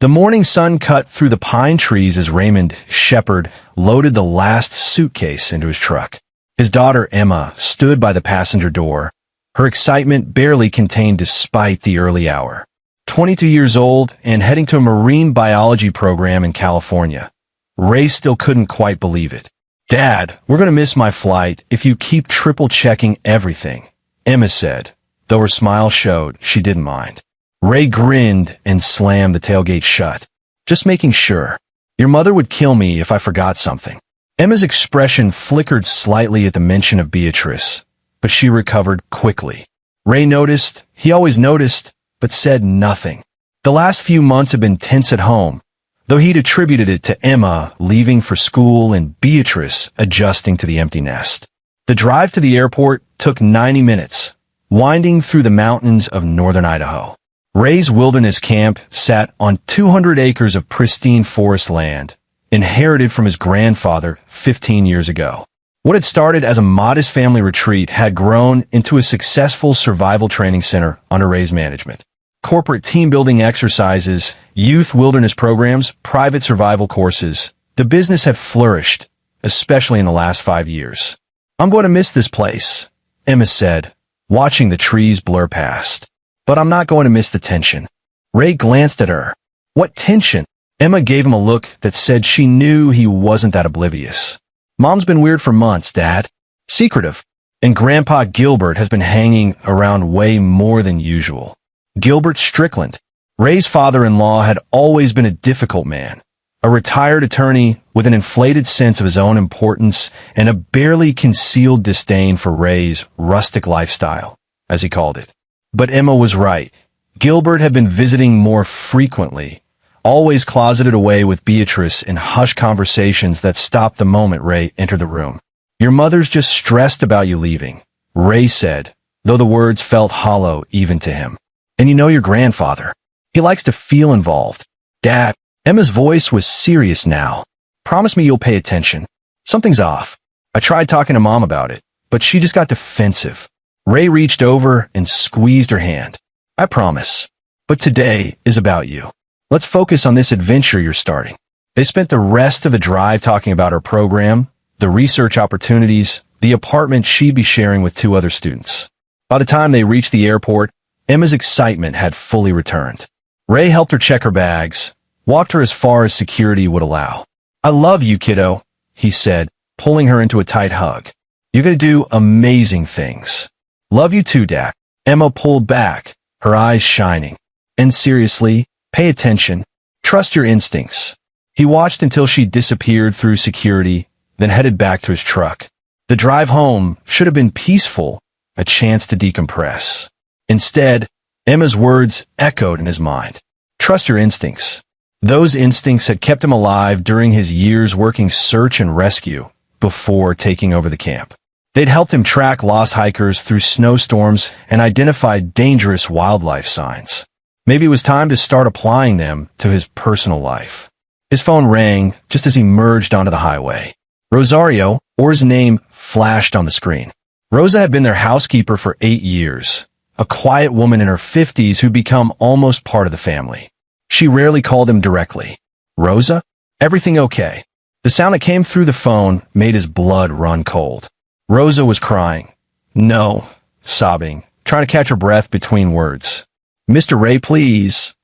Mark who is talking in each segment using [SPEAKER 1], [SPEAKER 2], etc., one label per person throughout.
[SPEAKER 1] The morning sun cut through the pine trees as Raymond Shepard loaded the last suitcase into his truck. His daughter, Emma, stood by the passenger door, her excitement barely contained despite the early hour. 22 years old and heading to a marine biology program in California. Ray still couldn't quite believe it. "Dad, we're going to miss my flight if you keep triple-checking everything," Emma said, though her smile showed she didn't mind. Ray grinned and slammed the tailgate shut. "Just making sure. Your mother would kill me if I forgot something." Emma's expression flickered slightly at the mention of Beatrice, but she recovered quickly. Ray noticed, he always noticed, but said nothing. The last few months had been tense at home, though he'd attributed it to Emma leaving for school and Beatrice adjusting to the empty nest. The drive to the airport took 90 minutes, winding through the mountains of northern Idaho. Ray's wilderness camp sat on 200 acres of pristine forest land, inherited from his grandfather 15 years ago. What had started as a modest family retreat had grown into a successful survival training center under Ray's management. Corporate team-building exercises, youth wilderness programs, private survival courses. The business had flourished, especially in the last 5 years. "I'm going to miss this place," Emma said, watching the trees blur past. "But I'm not going to miss the tension." Ray glanced at her. "What tension?" Emma gave him a look that said she knew he wasn't that oblivious. "Mom's been weird for months, Dad. Secretive. And Grandpa Gilbert has been hanging around way more than usual." Gilbert Strickland, Ray's father-in-law, had always been a difficult man, a retired attorney with an inflated sense of his own importance and a barely concealed disdain for Ray's rustic lifestyle, as he called it. But Emma was right. Gilbert had been visiting more frequently, always closeted away with Beatrice in hushed conversations that stopped the moment Ray entered the room. "Your mother's just stressed about you leaving," Ray said, though the words felt hollow even to him. "And you know your grandfather. He likes to feel involved." "Dad," Emma's voice was serious now. "Promise me you'll pay attention. Something's off. I tried talking to Mom about it, but she just got defensive." Ray reached over and squeezed her hand. "I promise. But today is about you. Let's focus on this adventure you're starting." They spent the rest of the drive talking about her program, the research opportunities, the apartment she'd be sharing with 2 other students. By the time they reached the airport, Emma's excitement had fully returned. Ray helped her check her bags, walked her as far as security would allow. "I love you, kiddo," he said, pulling her into a tight hug. "You're going to do amazing things." "Love you too, Dad." Emma pulled back, her eyes shining. "And seriously, pay attention. Trust your instincts." He watched until she disappeared through security, then headed back to his truck. The drive home should have been peaceful, a chance to decompress. Instead, Emma's words echoed in his mind. Trust your instincts. Those instincts had kept him alive during his years working search and rescue before taking over the camp. They'd helped him track lost hikers through snowstorms and identify dangerous wildlife signs. Maybe it was time to start applying them to his personal life. His phone rang just as he merged onto the highway. Rosario, or his name, flashed on the screen. Rosa had been their housekeeper for 8 years, a quiet woman in her 50s who'd become almost part of the family. She rarely called him directly. "Rosa? Everything okay?" The sound that came through the phone made his blood run cold. Rosa was crying. "No," sobbing, trying to catch her breath between words. "Mr. Ray, please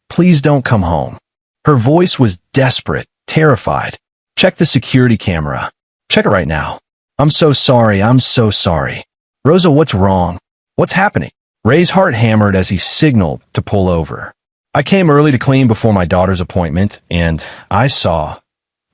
[SPEAKER 1] don't come home." Her voice was desperate, terrified. "Check the security camera. Check it right now. I'm so sorry. Rosa, what's wrong? What's happening?" Ray's heart hammered as he signaled to pull over. "I came early to clean before my daughter's appointment, and I saw—"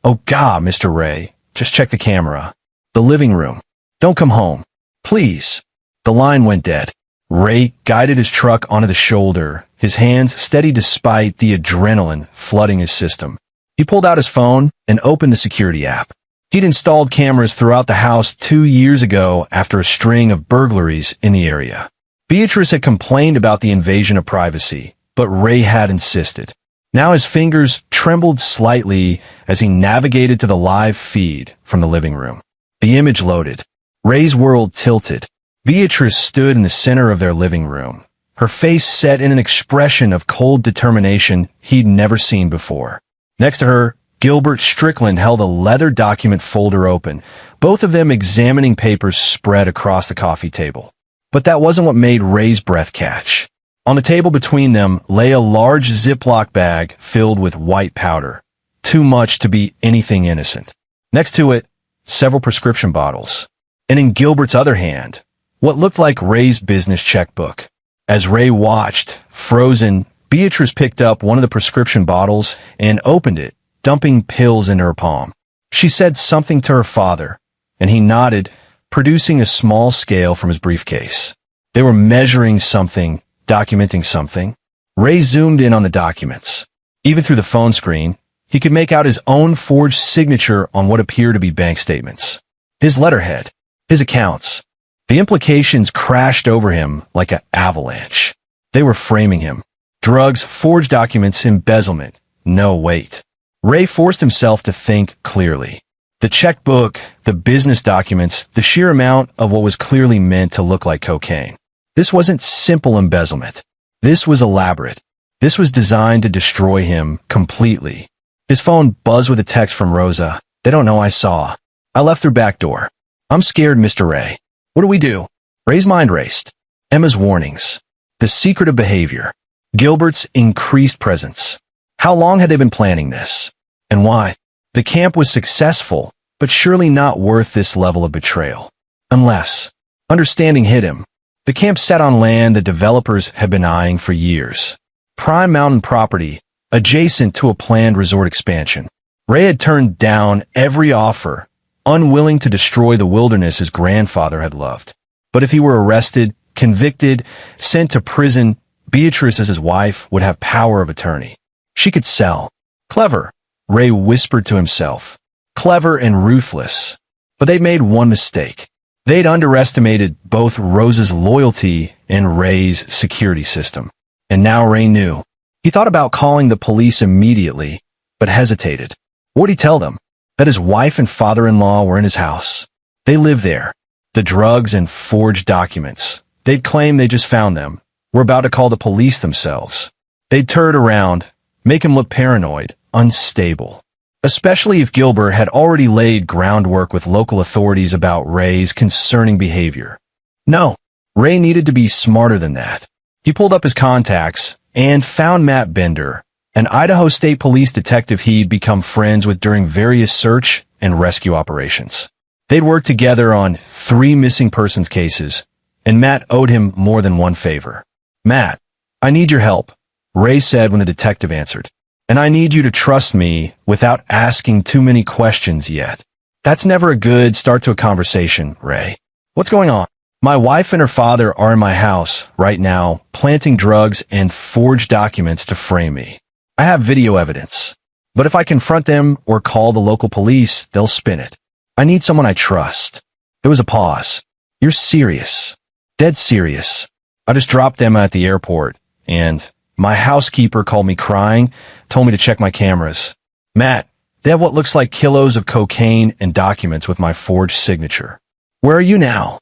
[SPEAKER 1] "Oh God, Mr. Ray, just check the camera. The living room. Don't come home. Please." The line went dead. Ray guided his truck onto the shoulder, his hands steady despite the adrenaline flooding his system. He pulled out his phone and opened the security app. He'd installed cameras throughout the house 2 years ago after a string of burglaries in the area. Beatrice had complained about the invasion of privacy, but Ray had insisted. Now his fingers trembled slightly as he navigated to the live feed from the living room. The image loaded. Ray's world tilted. Beatrice stood in the center of their living room, her face set in an expression of cold determination he'd never seen before. Next to her, Gilbert Strickland held a leather document folder open, both of them examining papers spread across the coffee table. But that wasn't what made Ray's breath catch. On the table between them lay a large Ziploc bag filled with white powder, too much to be anything innocent. Next to it, several prescription bottles. And in Gilbert's other hand, what looked like Ray's business checkbook. As Ray watched, frozen, Beatrice picked up one of the prescription bottles and opened it, dumping pills into her palm. She said something to her father, and he nodded, producing a small scale from his briefcase. They were measuring something, documenting something. Ray zoomed in on the documents. Even through the phone screen, he could make out his own forged signature on what appeared to be bank statements. His letterhead, his accounts. The implications crashed over him like an avalanche. They were framing him. Drugs, forged documents, embezzlement. No, wait. Ray forced himself to think clearly. The checkbook, the business documents, the sheer amount of what was clearly meant to look like cocaine. This wasn't simple embezzlement. This was elaborate. This was designed to destroy him completely. His phone buzzed with a text from Rosa. They don't know I saw. I left through back door. I'm scared, Mr. Ray. What do we do? Ray's mind raced. Emma's warnings. The secret of behavior. Gilbert's increased presence. How long had they been planning this? And why? The camp was successful, but surely not worth this level of betrayal. Unless understanding hit him. The camp sat on land the developers had been eyeing for years. Prime mountain property, adjacent to a planned resort expansion. Ray had turned down every offer, unwilling to destroy the wilderness his grandfather had loved. But if he were arrested, convicted, sent to prison, Beatrice as his wife would have power of attorney. She could sell. Clever, Ray whispered to himself. Clever and ruthless. But they'd made one mistake. They'd underestimated both Rosa's loyalty and Ray's security system. And now Ray knew. He thought about calling the police immediately, but hesitated. What would he tell them? That his wife and father-in-law were in his house. They lived there. The drugs and forged documents. They'd claim they just found them. Were about to call the police themselves. They'd turn around, make him look paranoid, unstable. Especially if Gilbert had already laid groundwork with local authorities about Ray's concerning behavior. No, Ray needed to be smarter than that. He pulled up his contacts and found Matt Bender, an Idaho State Police detective he'd become friends with during various search and rescue operations. They'd worked together on 3 missing persons cases, and Matt owed him more than one favor. Matt, I need your help, Ray said when the detective answered. And I need you to trust me without asking too many questions yet. That's never a good start to a conversation, Ray. What's going on? My wife and her father are in my house right now, planting drugs and forged documents to frame me. I have video evidence. But if I confront them or call the local police, they'll spin it. I need someone I trust. There was a pause. You're serious. Dead serious. I just dropped Emma at the airport, and my housekeeper called me crying, told me to check my cameras. Matt, they have what looks like kilos of cocaine and documents with my forged signature. Where are you now?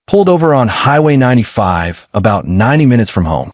[SPEAKER 1] Pulled over on Highway 95, about 90 minutes from home.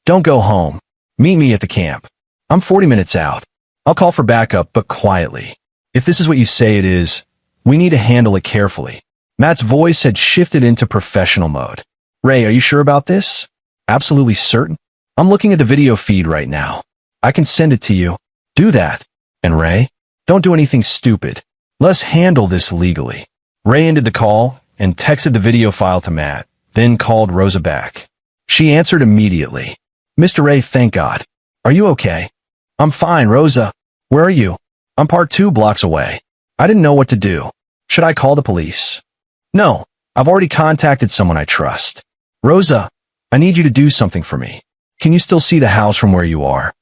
[SPEAKER 1] Don't go home. Meet me at the camp. I'm 40 minutes out. I'll call for backup, but quietly. If this is what you say it is, we need to handle it carefully. Matt's voice had shifted into professional mode. Ray, are you sure about this? Absolutely certain? I'm looking at the video feed right now. I can send it to you. Do that. And Ray, don't do anything stupid. Let's handle this legally. Ray ended the call and texted the video file to Matt, then called Rosa back. She answered immediately. Mr. Ray, thank God. Are you okay? I'm fine, Rosa. Where are you? I'm parked 2 blocks away. I didn't know what to do. Should I call the police? No, I've already contacted someone I trust. Rosa, I need you to do something for me. Can you still see the house from where you are?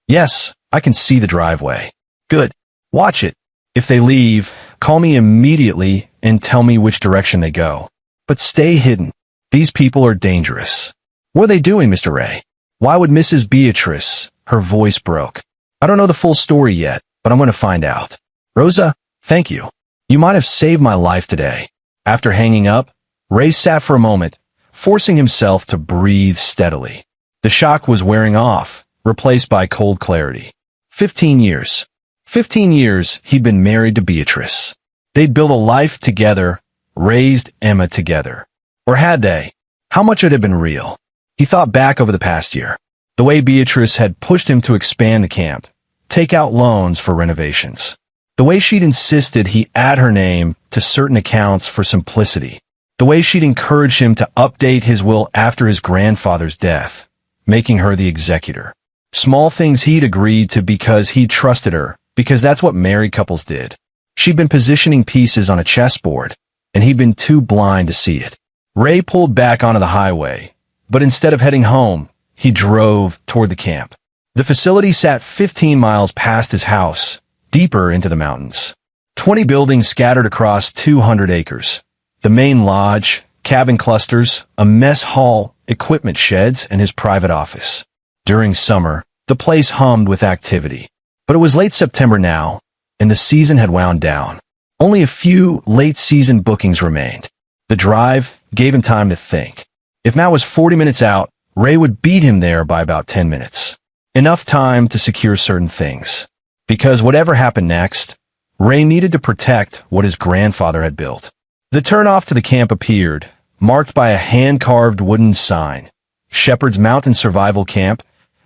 [SPEAKER 1] Yes, I can see the driveway. Good. Watch it. If they leave, call me immediately and tell me which direction they go. But stay hidden. These people are dangerous. What are they doing, Mr. Ray? Why would Mrs. Beatrice? Her voice broke. I don't know the full story yet, but I'm going to find out. Rosa, thank you. You might have saved my life today. After hanging up, Ray sat for a moment, forcing himself to breathe steadily. The shock was wearing off, replaced by cold clarity. 15 years. 15 years he'd been married to Beatrice. They'd built a life together, raised Emma together. Or had they? How much had it been real? He thought back over the past year. The way Beatrice had pushed him to expand the camp, take out loans for renovations. The way she'd insisted he add her name to certain accounts for simplicity. The way she'd encouraged him to update his will after his grandfather's death, making her the executor. Small things he'd agreed to because he trusted her, because that's what married couples did. She'd been positioning pieces on a chessboard, and he'd been too blind to see it. Ray pulled back onto the highway, but instead of heading home, he drove toward the camp. The facility sat 15 miles past his house, deeper into the mountains. 20 buildings scattered across 200 acres. The main lodge, cabin clusters, a mess hall, equipment sheds, and his private office. During summer, the place hummed with activity. But it was late September now, and the season had wound down. Only a few late-season bookings remained. The drive gave him time to think. If Matt was 40 minutes out, Ray would beat him there by about 10 minutes. Enough time to secure certain things. Because whatever happened next, Ray needed to protect what his grandfather had built. The turnoff to the camp appeared, marked by a hand-carved wooden sign. Shepherd's Mountain Survival Camp,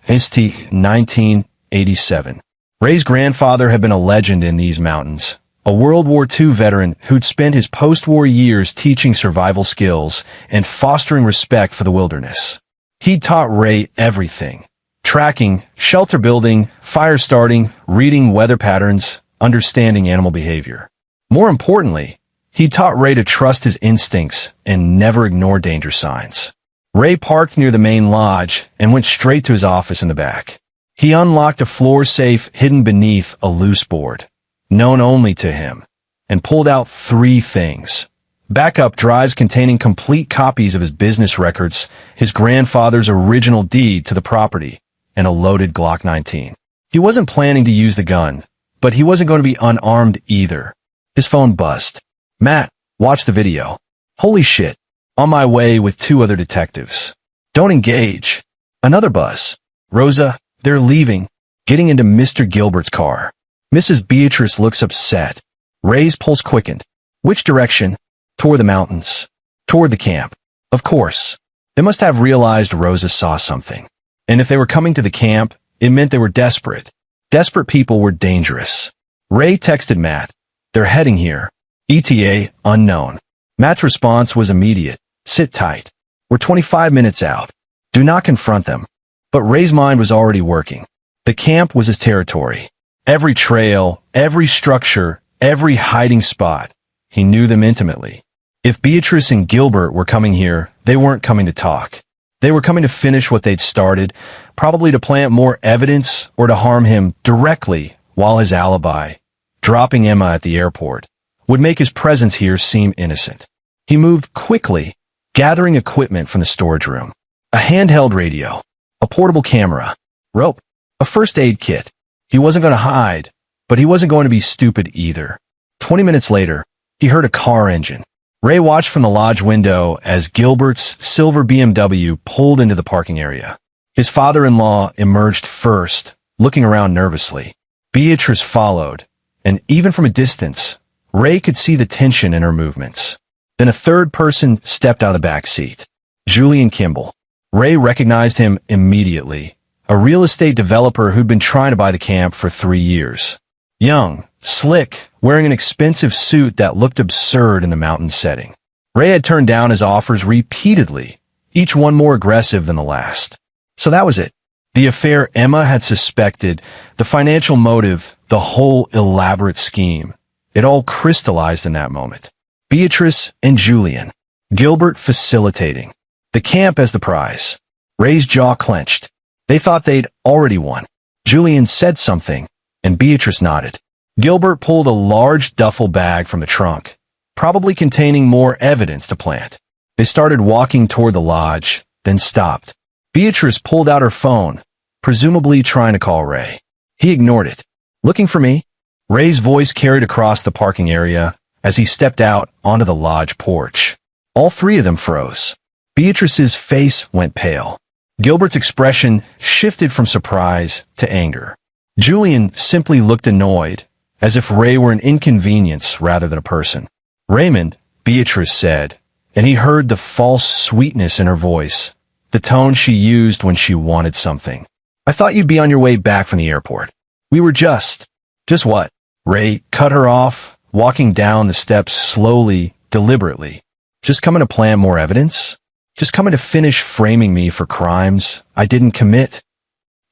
[SPEAKER 1] ST 1987. Ray's grandfather had been a legend in these mountains, a World War II veteran who'd spent his post-war years teaching survival skills and fostering respect for the wilderness. He'd taught Ray everything: tracking, shelter building, fire starting, reading weather patterns, understanding animal behavior. More importantly, he taught Ray to trust his instincts and never ignore danger signs. Ray parked near the main lodge and went straight to his office in the back. He unlocked a floor safe hidden beneath a loose board, known only to him, and pulled out 3 things: backup drives containing complete copies of his business records, his grandfather's original deed to the property, and a loaded Glock 19. He wasn't planning to use the gun, but he wasn't going to be unarmed either. His phone buzzed. "Matt, watch the video." "Holy shit. On my way with 2 other detectives." "Don't engage." Another buzz. "Rosa, they're leaving." Getting into Mr. Gilbert's car. Mrs. Beatrice looks upset. Ray's pulse quickened. Which direction? Toward the mountains. Toward the camp. Of course. They must have realized Rosa saw something. And if they were coming to the camp, it meant they were desperate. Desperate people were dangerous. Ray texted Matt. "They're heading here. ETA, unknown." Matt's response was immediate. "Sit tight. We're 25 minutes out. Do not confront them." But Ray's mind was already working. The camp was his territory. Every trail, every structure, every hiding spot. He knew them intimately. If Beatrice and Gilbert were coming here, they weren't coming to talk. They were coming to finish what they'd started, probably to plant more evidence or to harm him directly while his alibi, dropping Emma at the airport, would make his presence here seem innocent. He moved quickly, gathering equipment from the storage room. A handheld radio, a portable camera, rope, a first aid kit. He wasn't going to hide, but he wasn't going to be stupid either. 20 minutes later, he heard a car engine. Ray watched from the lodge window as Gilbert's silver BMW pulled into the parking area. His father-in-law emerged first, looking around nervously. Beatrice followed, and even from a distance, Ray could see the tension in her movements. Then a third person stepped out of the back seat. Julian Kimball. Ray recognized him immediately, a real estate developer who'd been trying to buy the camp for 3 years. Young, slick, wearing an expensive suit that looked absurd in the mountain setting. Ray had turned down his offers repeatedly, each one more aggressive than the last. So that was it. The affair Emma had suspected, the financial motive, the whole elaborate scheme. It all crystallized in that moment. Beatrice and Julian. Gilbert facilitating. The camp as the prize. Ray's jaw clenched. They thought they'd already won. Julian said something, and Beatrice nodded. Gilbert pulled a large duffel bag from the trunk, probably containing more evidence to plant. They started walking toward the lodge, then stopped. Beatrice pulled out her phone, presumably trying to call Ray. He ignored it. "Looking for me?" Ray's voice carried across the parking area as he stepped out onto the lodge porch. All 3 of them froze. Beatrice's face went pale. Gilbert's expression shifted from surprise to anger. Julian simply looked annoyed, as if Ray were an inconvenience rather than a person. Raymond, Beatrice said, and he heard the false sweetness in her voice, the tone she used when she wanted something. I thought you'd be on your way back from the airport. We were just what? Ray cut her off, walking down the steps slowly, deliberately. Just coming to plant more evidence? Just coming to finish framing me for crimes I didn't commit?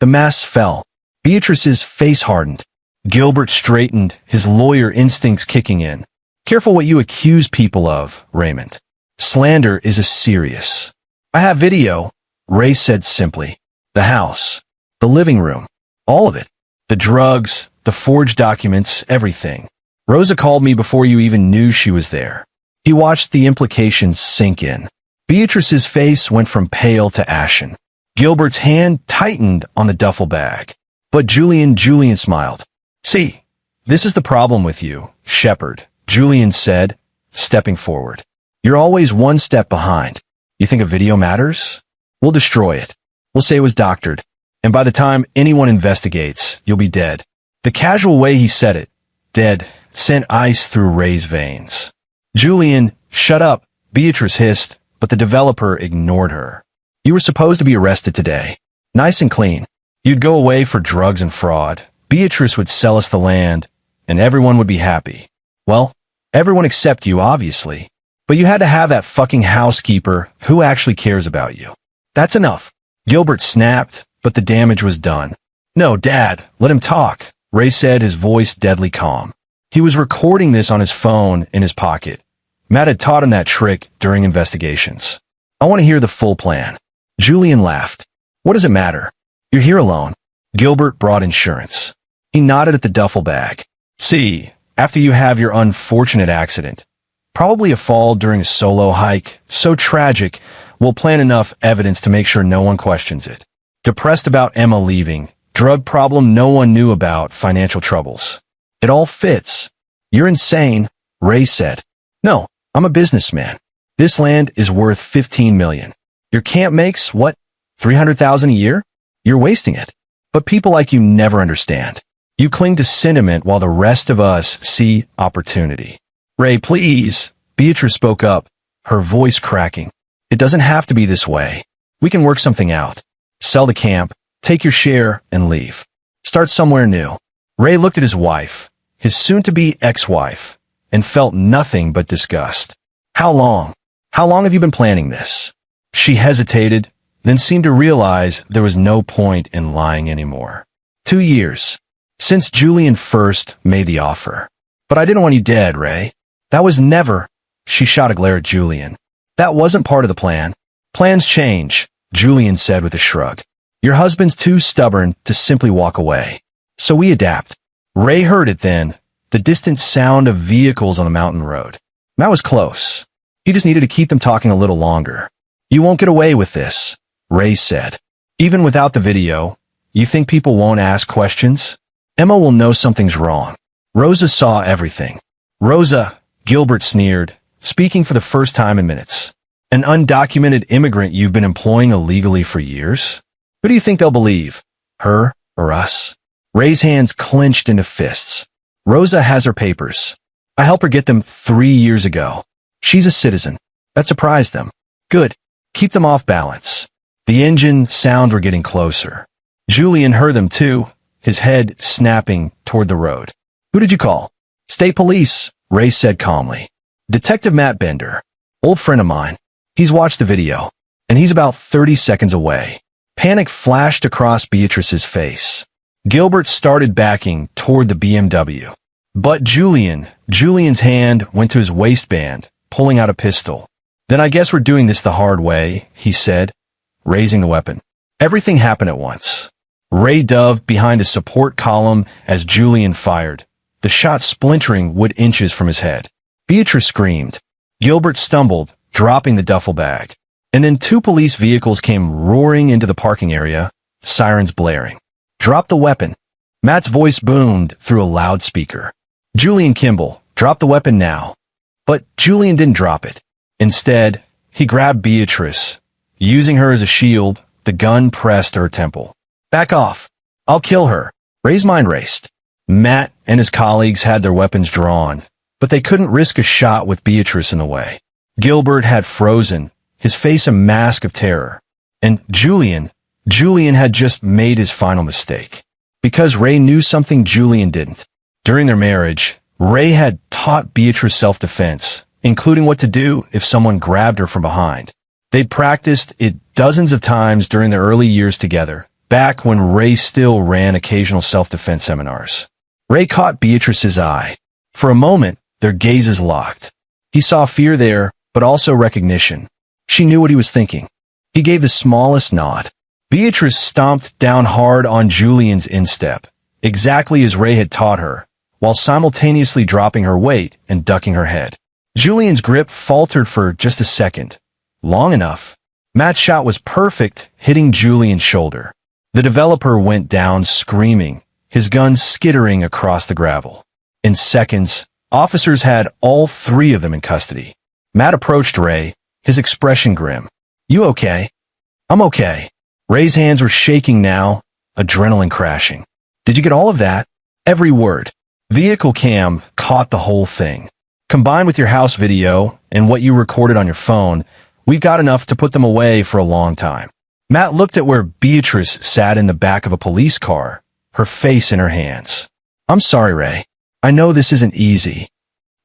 [SPEAKER 1] The mask fell. Beatrice's face hardened. Gilbert straightened, his lawyer instincts kicking in. Careful what you accuse people of, Raymond. Slander is a serious. I have video, Ray said simply. The house. The living room. All of it. The drugs, the forged documents, everything. Rosa called me before you even knew she was there. He watched the implications sink in. Beatrice's face went from pale to ashen. Gilbert's hand tightened on the duffel bag. But Julian smiled. See, this is the problem with you, Shepard, Julian said, stepping forward. You're always one step behind. You think a video matters? We'll destroy it. We'll say it was doctored. And by the time anyone investigates, you'll be dead. The casual way he said it, dead, sent ice through Ray's veins. Julian, shut up, Beatrice hissed, but the developer ignored her. You were supposed to be arrested today. Nice and clean. You'd go away for drugs and fraud. Beatrice would sell us the land, and everyone would be happy. Well, everyone except you, obviously. But you had to have that fucking housekeeper who actually cares about you. That's enough. Gilbert snapped, but the damage was done. No, Dad, let him talk, Ray said, his voice deadly calm. He was recording this on his phone in his pocket. Matt had taught him that trick during investigations. I want to hear the full plan. Julian laughed. What does it matter? You're here alone. Gilbert brought insurance. He nodded at the duffel bag. See, after you have your unfortunate accident, probably a fall during a solo hike, so tragic, we'll plan enough evidence to make sure no one questions it. Depressed about Emma leaving, drug problem no one knew about, financial troubles. It all fits. You're insane, Ray said. No, I'm a businessman. This land is worth $15 million. Your camp makes, what, $300,000 a year? You're wasting it. But people like you never understand. You cling to sentiment while the rest of us see opportunity. Ray, please, Beatrice spoke up, her voice cracking. It doesn't have to be this way. We can work something out. Sell the camp, take your share, and leave. Start somewhere new. Ray looked at his wife, his soon-to-be ex-wife, and felt nothing but disgust. How long? How long have you been planning this? She hesitated, then seemed to realize there was no point in lying anymore. 2 years. Since Julian first made the offer. But I didn't want you dead, Ray. That was never. She shot a glare at Julian. That wasn't part of the plan. Plans change, Julian said with a shrug. Your husband's too stubborn to simply walk away. So we adapt. Ray heard it then, the distant sound of vehicles on the mountain road. Matt was close. He just needed to keep them talking a little longer. You won't get away with this, Ray said. Even without the video, you think people won't ask questions? Emma will know something's wrong. Rosa saw everything. Rosa, Gilbert sneered, speaking for the first time in minutes. An undocumented immigrant you've been employing illegally for years? Who do you think they'll believe? Her or us? Ray's hands clenched into fists. Rosa has her papers. I helped her get them 3 years ago. She's a citizen. That surprised them. Good. Keep them off balance. The engine sounds were getting closer. Julian heard them too, his head snapping toward the road. Who did you call? State police, Ray said calmly. Detective Matt Bender. Old friend of mine. He's watched the video, and he's about 30 seconds away. Panic flashed across Beatrice's face. Gilbert started backing toward the BMW. But Julian's hand went to his waistband, pulling out a pistol. Then I guess we're doing this the hard way, he said, raising the weapon. Everything happened at once. Ray dove behind a support column as Julian fired, the shot splintering wood inches from his head. Beatrice screamed. Gilbert stumbled, dropping the duffel bag. And then 2 police vehicles came roaring into the parking area, sirens blaring. Drop the weapon. Matt's voice boomed through a loudspeaker. Julian Kimball, drop the weapon now. But Julian didn't drop it. Instead, he grabbed Beatrice, using her as a shield, the gun pressed to her temple. "Back off. I'll kill her." Ray's mind raced. Matt and his colleagues had their weapons drawn, but they couldn't risk a shot with Beatrice in the way. Gilbert had frozen, his face a mask of terror. And Julian had just made his final mistake. Because Ray knew something Julian didn't. During their marriage, Ray had taught Beatrice self-defense, including what to do if someone grabbed her from behind. They'd practiced it dozens of times during their early years together, back when Ray still ran occasional self-defense seminars. Ray caught Beatrice's eye. For a moment, their gazes locked. He saw fear there, but also recognition. She knew what he was thinking. He gave the smallest nod. Beatrice stomped down hard on Julian's instep, exactly as Ray had taught her, while simultaneously dropping her weight and ducking her head. Julian's grip faltered for just a second. Long enough. Matt's shot was perfect, hitting Julian's shoulder. The developer went down screaming, his gun skittering across the gravel. In seconds, officers had all three of them in custody. Matt approached Ray, his expression grim. "You okay?" "I'm okay." Ray's hands were shaking now, adrenaline crashing. "Did you get all of that?" "Every word." Vehicle cam caught the whole thing. "Combined with your house video and what you recorded on your phone, we've got enough to put them away for a long time." Matt looked at where Beatrice sat in the back of a police car, her face in her hands. "I'm sorry, Ray. I know this isn't easy."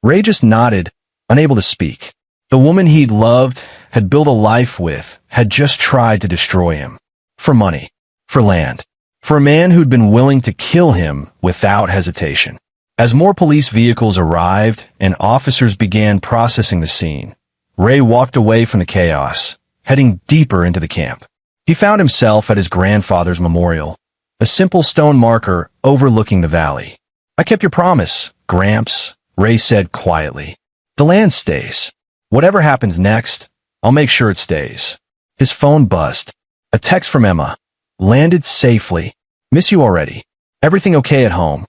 [SPEAKER 1] Ray just nodded, unable to speak. The woman he'd loved, had built a life with, had just tried to destroy him. For money. For land. For a man who'd been willing to kill him without hesitation. As more police vehicles arrived and officers began processing the scene, Ray walked away from the chaos, heading deeper into the camp. He found himself at his grandfather's memorial, a simple stone marker overlooking the valley. "I kept your promise, Gramps," Ray said quietly. "The land stays. Whatever happens next, I'll make sure it stays." His phone buzzed. A text from Emma. "Landed safely. Miss you already. Everything okay at home?"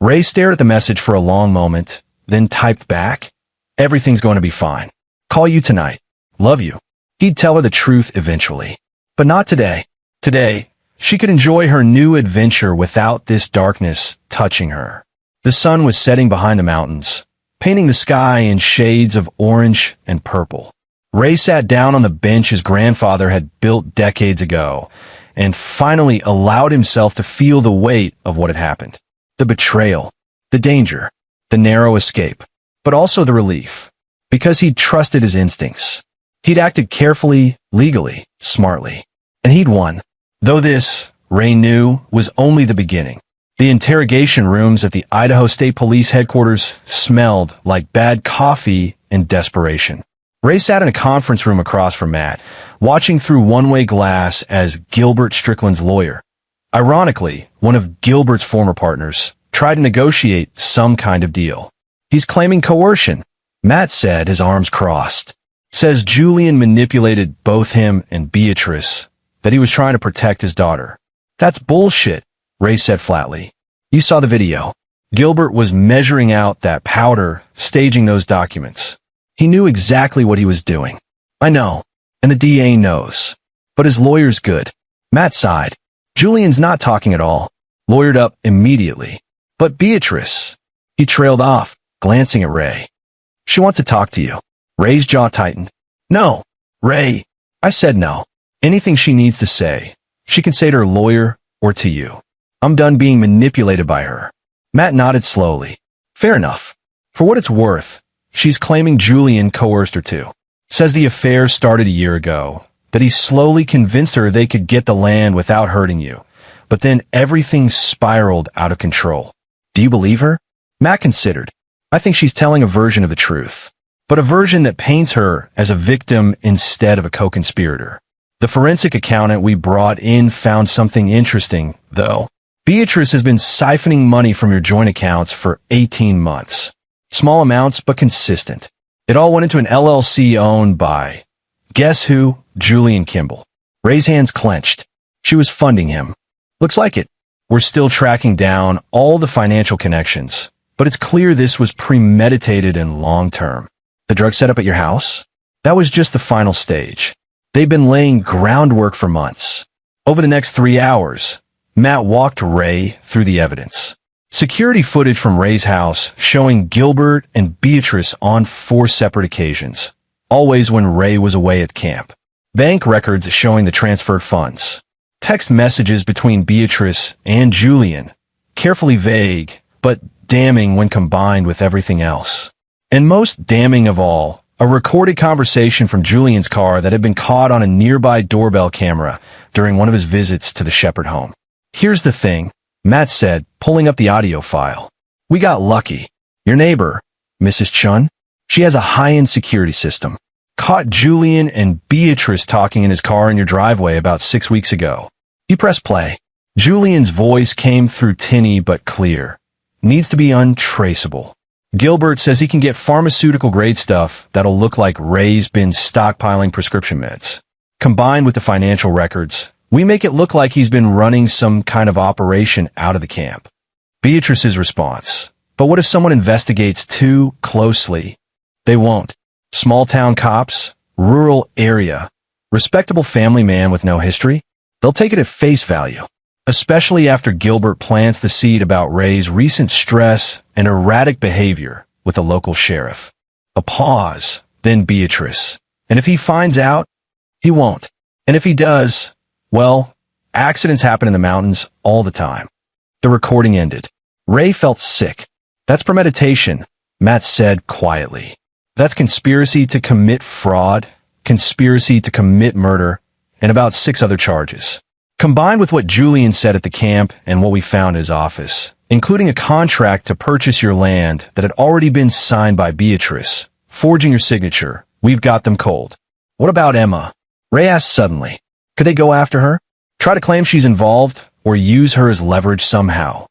[SPEAKER 1] Ray stared at the message for a long moment, then typed back, "Everything's going to be fine. Call you tonight. Love you." He'd tell her the truth eventually. But not today. Today, she could enjoy her new adventure without this darkness touching her. The sun was setting behind the mountains, painting the sky in shades of orange and purple. Ray sat down on the bench his grandfather had built decades ago, and finally allowed himself to feel the weight of what had happened. The betrayal, the danger, the narrow escape, but also the relief. Because he'd trusted his instincts. He'd acted carefully, legally, smartly. And he'd won. Though this, Ray knew, was only the beginning. The interrogation rooms at the Idaho State Police headquarters smelled like bad coffee and desperation. Ray sat in a conference room across from Matt, watching through one-way glass as Gilbert Strickland's lawyer, ironically, one of Gilbert's former partners, tried to negotiate some kind of deal. "He's claiming coercion," Matt said, his arms crossed. "Says Julian manipulated both him and Beatrice, that he was trying to protect his daughter." "That's bullshit," Ray said flatly. "You saw the video. Gilbert was measuring out that powder, staging those documents. He knew exactly what he was doing." "I know, and the DA knows. But his lawyer's good." Matt sighed. "Julian's not talking at all." Lawyered up immediately. "But Beatrice." He trailed off, glancing at Ray. "She wants to talk to you." Ray's jaw tightened. "No, Ray." I said no. "Anything she needs to say, she can say to her lawyer or to you. I'm done being manipulated by her." Matt nodded slowly. "Fair enough. For what it's worth, she's claiming Julian coerced her too. Says the affair started a year ago, that he slowly convinced her they could get the land without hurting you, but then everything spiraled out of control. Do you believe her?" Matt considered. "I think she's telling a version of the truth, but a version that paints her as a victim instead of a co-conspirator. The forensic accountant we brought in found something interesting, though. Beatrice has been siphoning money from your joint accounts for 18 months. Small amounts, but consistent. It all went into an LLC owned by, guess who? Julian Kimball." Ray's hands clenched. She was funding him. "Looks like it. We're still tracking down all the financial connections, but it's clear this was premeditated and long-term." "The drug setup at your house?" "That was just the final stage. They'd been laying groundwork for months. Over the next 3 hours, Matt walked Ray through the evidence. Security footage from Ray's house showing Gilbert and Beatrice on 4 separate occasions, always when Ray was away at camp. Bank records showing the transferred funds. Text messages between Beatrice and Julian, carefully vague, but damning when combined with everything else. And most damning of all, a recorded conversation from Julian's car that had been caught on a nearby doorbell camera during one of his visits to the Shepherd home. "Here's the thing," Matt said, pulling up the audio file. "We got lucky. Your neighbor, Mrs. Chun, she has a high-end security system. Caught Julian and Beatrice talking in his car in your driveway about 6 weeks ago." He pressed play. Julian's voice came through tinny but clear. "Needs to be untraceable. Gilbert says he can get pharmaceutical-grade stuff that'll look like Ray's been stockpiling prescription meds. Combined with the financial records, we make it look like he's been running some kind of operation out of the camp." Beatrice's response: "But what if someone investigates too closely?" "They won't. Small-town cops, rural area, respectable family man with no history? They'll take it at face value. Especially after Gilbert plants the seed about Ray's recent stress and erratic behavior with a local sheriff." A pause, then Beatrice: "And if he finds out?" "He won't. And if he does, well, accidents happen in the mountains all the time." The recording ended. Ray felt sick. "That's premeditation," Matt said quietly. "That's conspiracy to commit fraud, conspiracy to commit murder, and about 6 other charges. Combined with what Julian said at the camp and what we found in his office, including a contract to purchase your land that had already been signed by Beatrice, forging your signature, we've got them cold." "What about Emma?" Ray asked suddenly. "Could they go after her? Try to claim she's involved, or use her as leverage somehow?"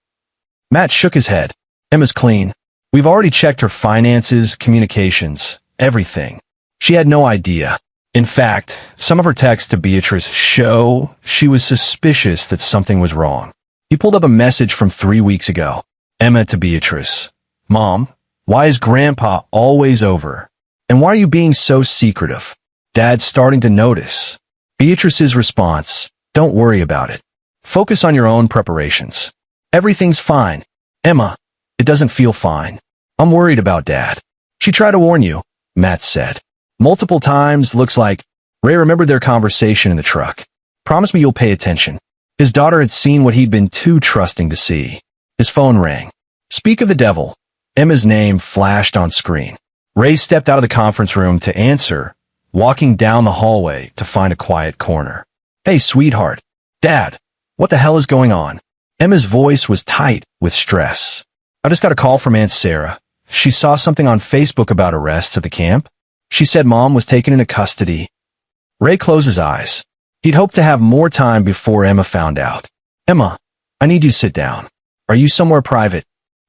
[SPEAKER 1] Matt shook his head. "Emma's clean. We've already checked her finances, communications, everything. She had no idea. In fact, some of her texts to Beatrice show she was suspicious that something was wrong." He pulled up a message from 3 weeks ago. Emma to Beatrice: "Mom, why is Grandpa always over? And why are you being so secretive? Dad's starting to notice." Beatrice's response: "Don't worry about it. Focus on your own preparations. Everything's fine. Emma, it doesn't feel fine. I'm worried about Dad." "She tried to warn you," Matt said. "Multiple times, looks like." Ray remembered their conversation in the truck. "Promise me you'll pay attention." His daughter had seen what he'd been too trusting to see. His phone rang. "Speak of the devil." Emma's name flashed on screen. Ray stepped out of the conference room to answer, walking down the hallway to find a quiet corner. "Hey, sweetheart. Dad, what the hell is going on?" Emma's voice was tight with stress. "I just got a call from Aunt Sarah. She saw something on Facebook about arrests at the camp. She said Mom was taken into custody." Ray closed his eyes. He'd hoped to have more time before Emma found out. "Emma, I need you to sit down. Are you somewhere private?"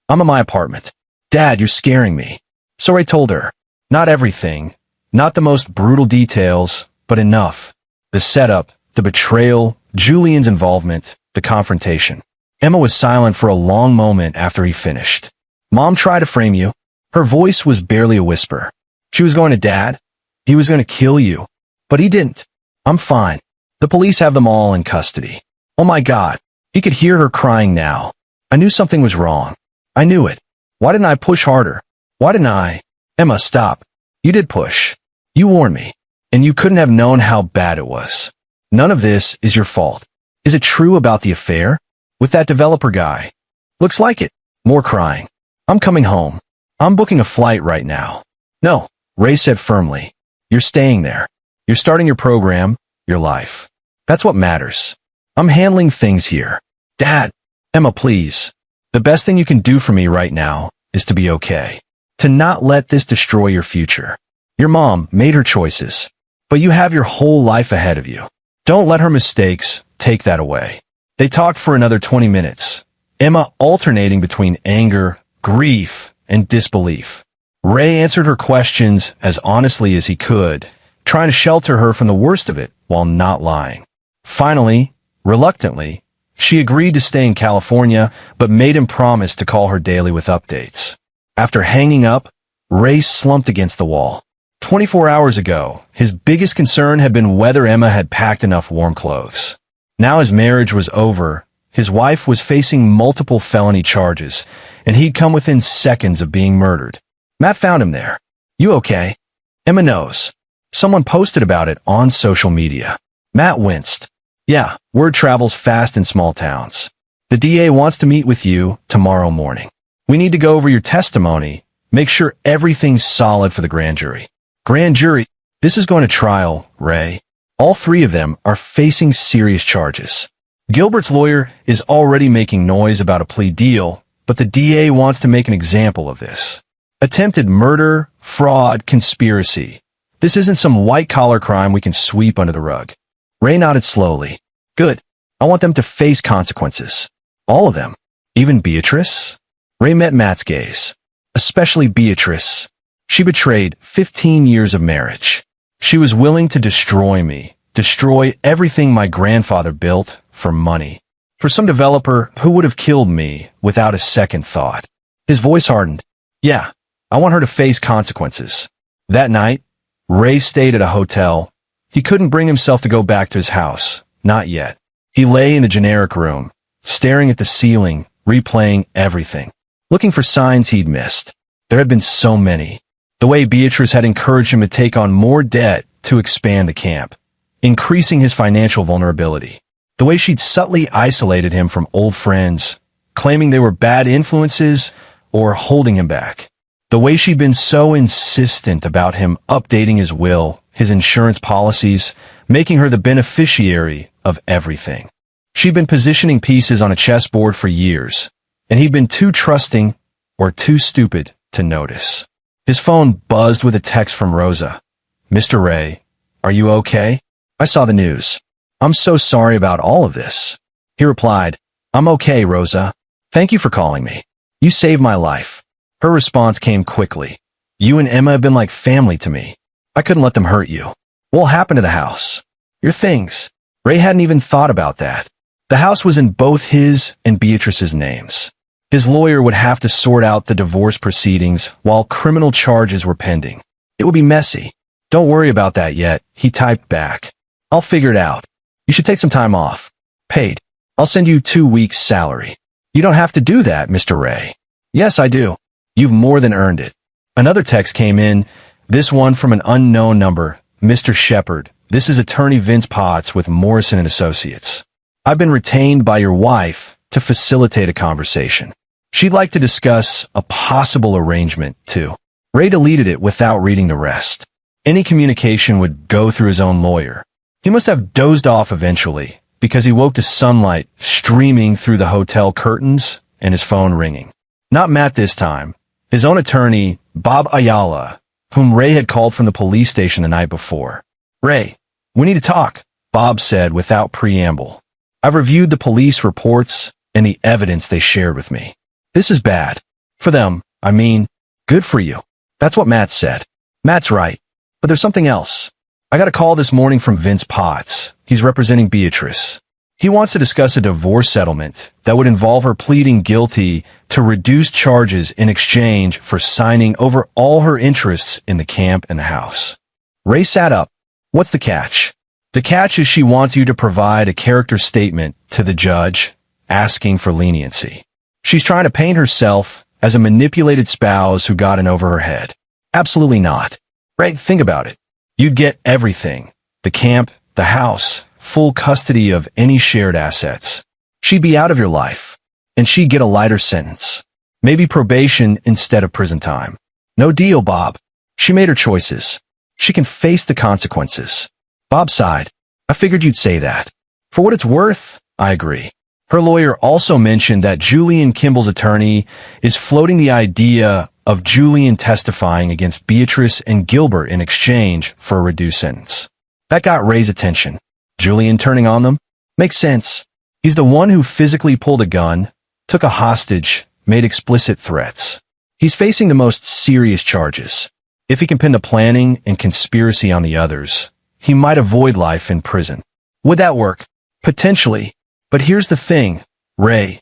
[SPEAKER 1] "I'm in my apartment." "Dad, you're scaring me." So Ray told her. Not everything, not the most brutal details, but enough. The setup, the betrayal, Julian's involvement, the confrontation. Emma was silent for a long moment after he finished. "Mom tried to frame you." Her voice was barely a whisper. "She was going to Dad. He was going to kill you. But he didn't. I'm fine. The police have them all in custody." Oh my God. He could hear her crying now. "I knew something was wrong. I knew it. Why didn't I push harder? Why didn't I?" "Emma, stop. You did push. You warned me. And you couldn't have known how bad it was. None of this is your fault. Is it true about the affair? With that developer guy?" "Looks like it." More crying. "I'm coming home. I'm booking a flight right now." "No," Ray said firmly. "You're staying there. You're starting your program, your life. That's what matters. I'm handling things here." "Dad." "Emma, please. The best thing you can do for me right now is to be okay. To not let this destroy your future. Your mom made her choices, but you have your whole life ahead of you. Don't let her mistakes take that away." They talked for another 20 minutes, Emma alternating between anger, grief, and disbelief. Ray answered her questions as honestly as he could, trying to shelter her from the worst of it while not lying. Finally, reluctantly, she agreed to stay in California, but made him promise to call her daily with updates. After hanging up, Ray slumped against the wall. 24 hours ago, his biggest concern had been whether Emma had packed enough warm clothes. Now his marriage was over, his wife was facing multiple felony charges, and he'd come within seconds of being murdered. Matt found him there. "You okay?" "Emma knows. Someone posted about it on social media." Matt winced. "Yeah, word travels fast in small towns. The DA wants to meet with you tomorrow morning. We need to go over your testimony, make sure everything's solid for the grand jury." "Grand jury? This is going to trial, Ray. All three of them are facing serious charges. Gilbert's lawyer is already making noise about a plea deal, but the DA wants to make an example of this. Attempted murder, fraud, conspiracy. This isn't some white-collar crime we can sweep under the rug." Ray nodded slowly. "Good. I want them to face consequences. All of them. Even Beatrice?" Ray met Matt's gaze. "Especially Beatrice. She betrayed 15 years of marriage. She was willing to destroy me, destroy everything my grandfather built for money. For some developer who would have killed me without a second thought." His voice hardened. "Yeah, I want her to face consequences." That night, Ray stayed at a hotel. He couldn't bring himself to go back to his house. Not yet. He lay in the generic room, staring at the ceiling, replaying everything, looking for signs he'd missed. There had been so many. The way Beatrice had encouraged him to take on more debt to expand the camp, increasing his financial vulnerability. The way she'd subtly isolated him from old friends, claiming they were bad influences or holding him back. The way she'd been so insistent about him updating his will, his insurance policies, making her the beneficiary of everything. She'd been positioning pieces on a chessboard for years, and he'd been too trusting or too stupid to notice. His phone buzzed with a text from Rosa. "Mr. Ray, are you okay? I saw the news. I'm so sorry about all of this." He replied, "I'm okay, Rosa. Thank you for calling me. You saved my life." Her response came quickly. "You and Emma have been like family to me. I couldn't let them hurt you." "What happened to the house?" "Your things." Ray hadn't even thought about that. The house was in both his and Beatrice's names. His lawyer would have to sort out the divorce proceedings while criminal charges were pending. It would be messy. "Don't worry about that yet," he typed back. "I'll figure it out. You should take some time off. Paid. I'll send you 2 weeks' salary." "You don't have to do that, Mr. Ray." "Yes, I do. You've more than earned it." Another text came in, this one from an unknown number. "Mr. Shepard, this is attorney Vince Potts with Morrison and Associates. I've been retained by your wife to facilitate a conversation. She'd like to discuss a possible arrangement, too." Ray deleted it without reading the rest. Any communication would go through his own lawyer. He must have dozed off eventually, because he woke to sunlight streaming through the hotel curtains and his phone ringing. Not Matt this time. His own attorney, Bob Ayala, whom Ray had called from the police station the night before. "Ray, we need to talk," Bob said without preamble. "I've reviewed the police reports and the evidence they shared with me. This is bad. For them, I mean, good for you." That's what Matt said. Matt's right. But there's something else. "I got a call this morning from Vince Potts. He's representing Beatrice. He wants to discuss a divorce settlement that would involve her pleading guilty to reduced charges in exchange for signing over all her interests in the camp and the house." Ray sat up. "What's the catch?" "The catch is she wants you to provide a character statement to the judge, asking for leniency. She's trying to paint herself as a manipulated spouse who got in over her head." "Absolutely not." "Ray, think about it. You'd get everything. The camp, the house, full custody of any shared assets. She'd be out of your life, and she'd get a lighter sentence. Maybe probation instead of prison time. No deal, Bob. She made her choices. She can face the consequences." Bob sighed. "I figured you'd say that. For what it's worth, I agree." Her lawyer also mentioned that Julian Kimball's attorney is floating the idea of Julian testifying against Beatrice and Gilbert in exchange for a reduced sentence. That got Ray's attention. Julian turning on them? Makes sense. He's the one who physically pulled a gun, took a hostage, made explicit threats. He's facing the most serious charges. If he can pin the planning and conspiracy on the others, he might avoid life in prison. Would that work? Potentially. But here's the thing, Ray.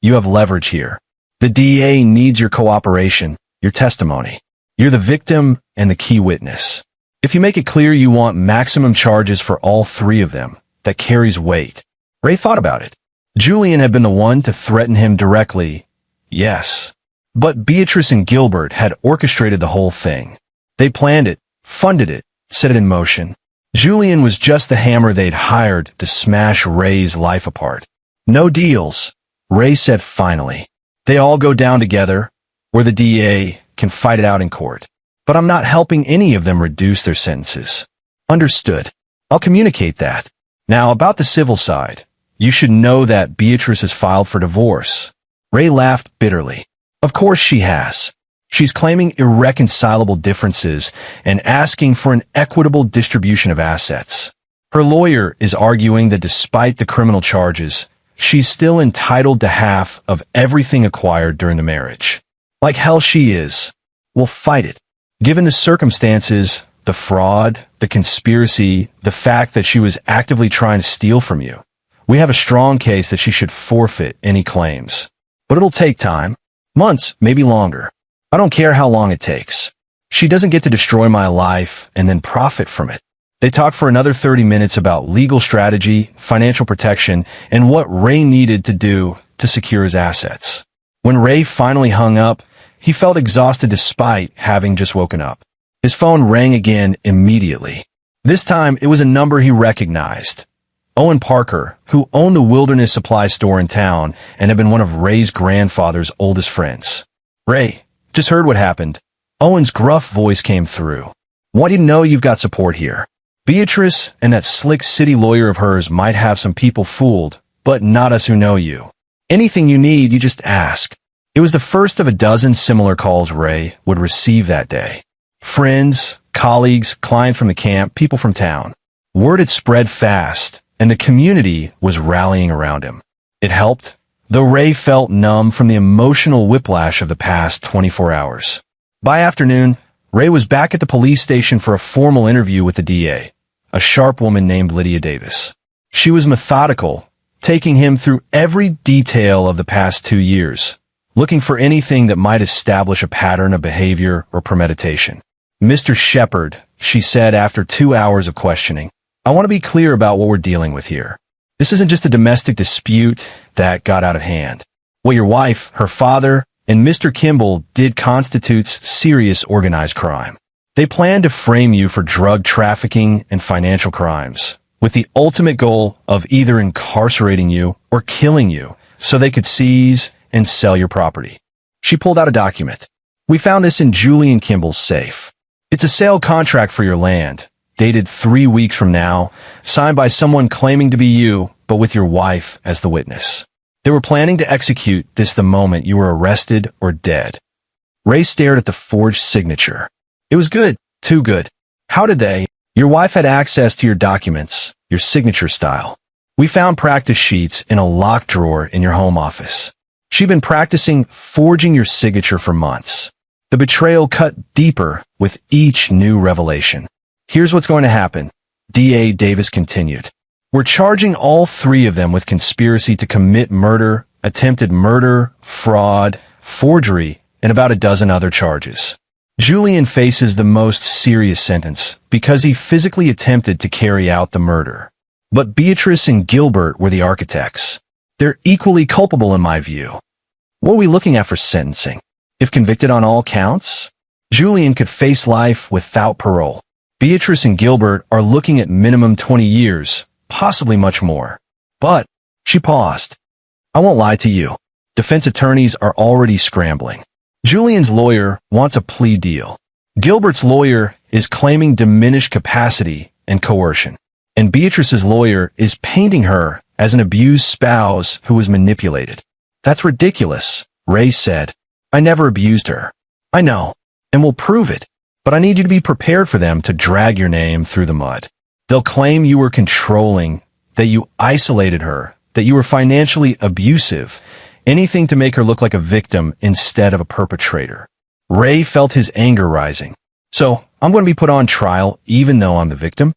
[SPEAKER 1] You have leverage here. The DA needs your cooperation, your testimony. You're the victim and the key witness. If you make it clear you want maximum charges for all three of them, that carries weight. Ray thought about it. Julian had been the one to threaten him directly. Yes. But Beatrice and Gilbert had orchestrated the whole thing. They planned it, funded it, set it in motion. Julian was just the hammer they'd hired to smash Ray's life apart. No deals, Ray said finally. They all go down together, where the DA can fight it out in court. But I'm not helping any of them reduce their sentences. Understood. I'll communicate that. Now, about the civil side, you should know that Beatrice has filed for divorce. Ray laughed bitterly. Of course she has. She's claiming irreconcilable differences and asking for an equitable distribution of assets. Her lawyer is arguing that despite the criminal charges, she's still entitled to half of everything acquired during the marriage. Like hell she is. We'll fight it. Given the circumstances, the fraud, the conspiracy, the fact that she was actively trying to steal from you, we have a strong case that she should forfeit any claims. But it'll take time. Months, maybe longer. I don't care how long it takes. She doesn't get to destroy my life and then profit from it. They talked for another 30 minutes about legal strategy, financial protection, and what Ray needed to do to secure his assets. When Ray finally hung up, he felt exhausted despite having just woken up. His phone rang again immediately. This time, it was a number he recognized. Owen Parker, who owned the Wilderness Supply store in town and had been one of Ray's grandfather's oldest friends. Ray, just heard what happened. Owen's gruff voice came through. Want you to know you've got support here. Beatrice and that slick city lawyer of hers might have some people fooled, but not us who know you. Anything you need, you just ask. It was the first of a dozen similar calls Ray would receive that day. Friends, colleagues, clients from the camp, people from town. Word had spread fast, and the community was rallying around him. It helped, though Ray felt numb from the emotional whiplash of the past 24 hours. By afternoon, Ray was back at the police station for a formal interview with the DA, a sharp woman named Lydia Davis. She was methodical, taking him through every detail of the past 2 years, looking for anything that might establish a pattern of behavior or premeditation. Mr. Shepard, she said after 2 hours of questioning, I want to be clear about what we're dealing with here. This isn't just a domestic dispute that got out of hand. What your wife, her father, and Mr. Kimball did constitutes serious organized crime. They plan to frame you for drug trafficking and financial crimes, with the ultimate goal of either incarcerating you or killing you so they could seize and sell your property. She pulled out a document. We found this in Julian Kimball's safe. It's a sale contract for your land, dated 3 weeks from now, signed by someone claiming to be you, but with your wife as the witness. They were planning to execute this the moment you were arrested or dead. Ray stared at the forged signature. It was good, too good. How did they? Your wife had access to your documents, your signature style. We found practice sheets in a locked drawer in your home office. She'd been practicing forging your signature for months. The betrayal cut deeper with each new revelation. Here's what's going to happen, DA Davis continued. We're charging all three of them with conspiracy to commit murder, attempted murder, fraud, forgery, and about a dozen other charges. Julian faces the most serious sentence because he physically attempted to carry out the murder. But Beatrice and Gilbert were the architects. They're equally culpable in my view. What are we looking at for sentencing? If convicted on all counts, Julian could face life without parole. Beatrice and Gilbert are looking at minimum 20 years, possibly much more. But, she paused. I won't lie to you. Defense attorneys are already scrambling. Julian's lawyer wants a plea deal. Gilbert's lawyer is claiming diminished capacity and coercion. And Beatrice's lawyer is painting her as an abused spouse who was manipulated. That's ridiculous, Ray said. I never abused her. I know, and we'll prove it. But I need you to be prepared for them to drag your name through the mud. They'll claim you were controlling, that you isolated her, that you were financially abusive, anything to make her look like a victim instead of a perpetrator. Ray felt his anger rising. So, I'm going to be put on trial even though I'm the victim?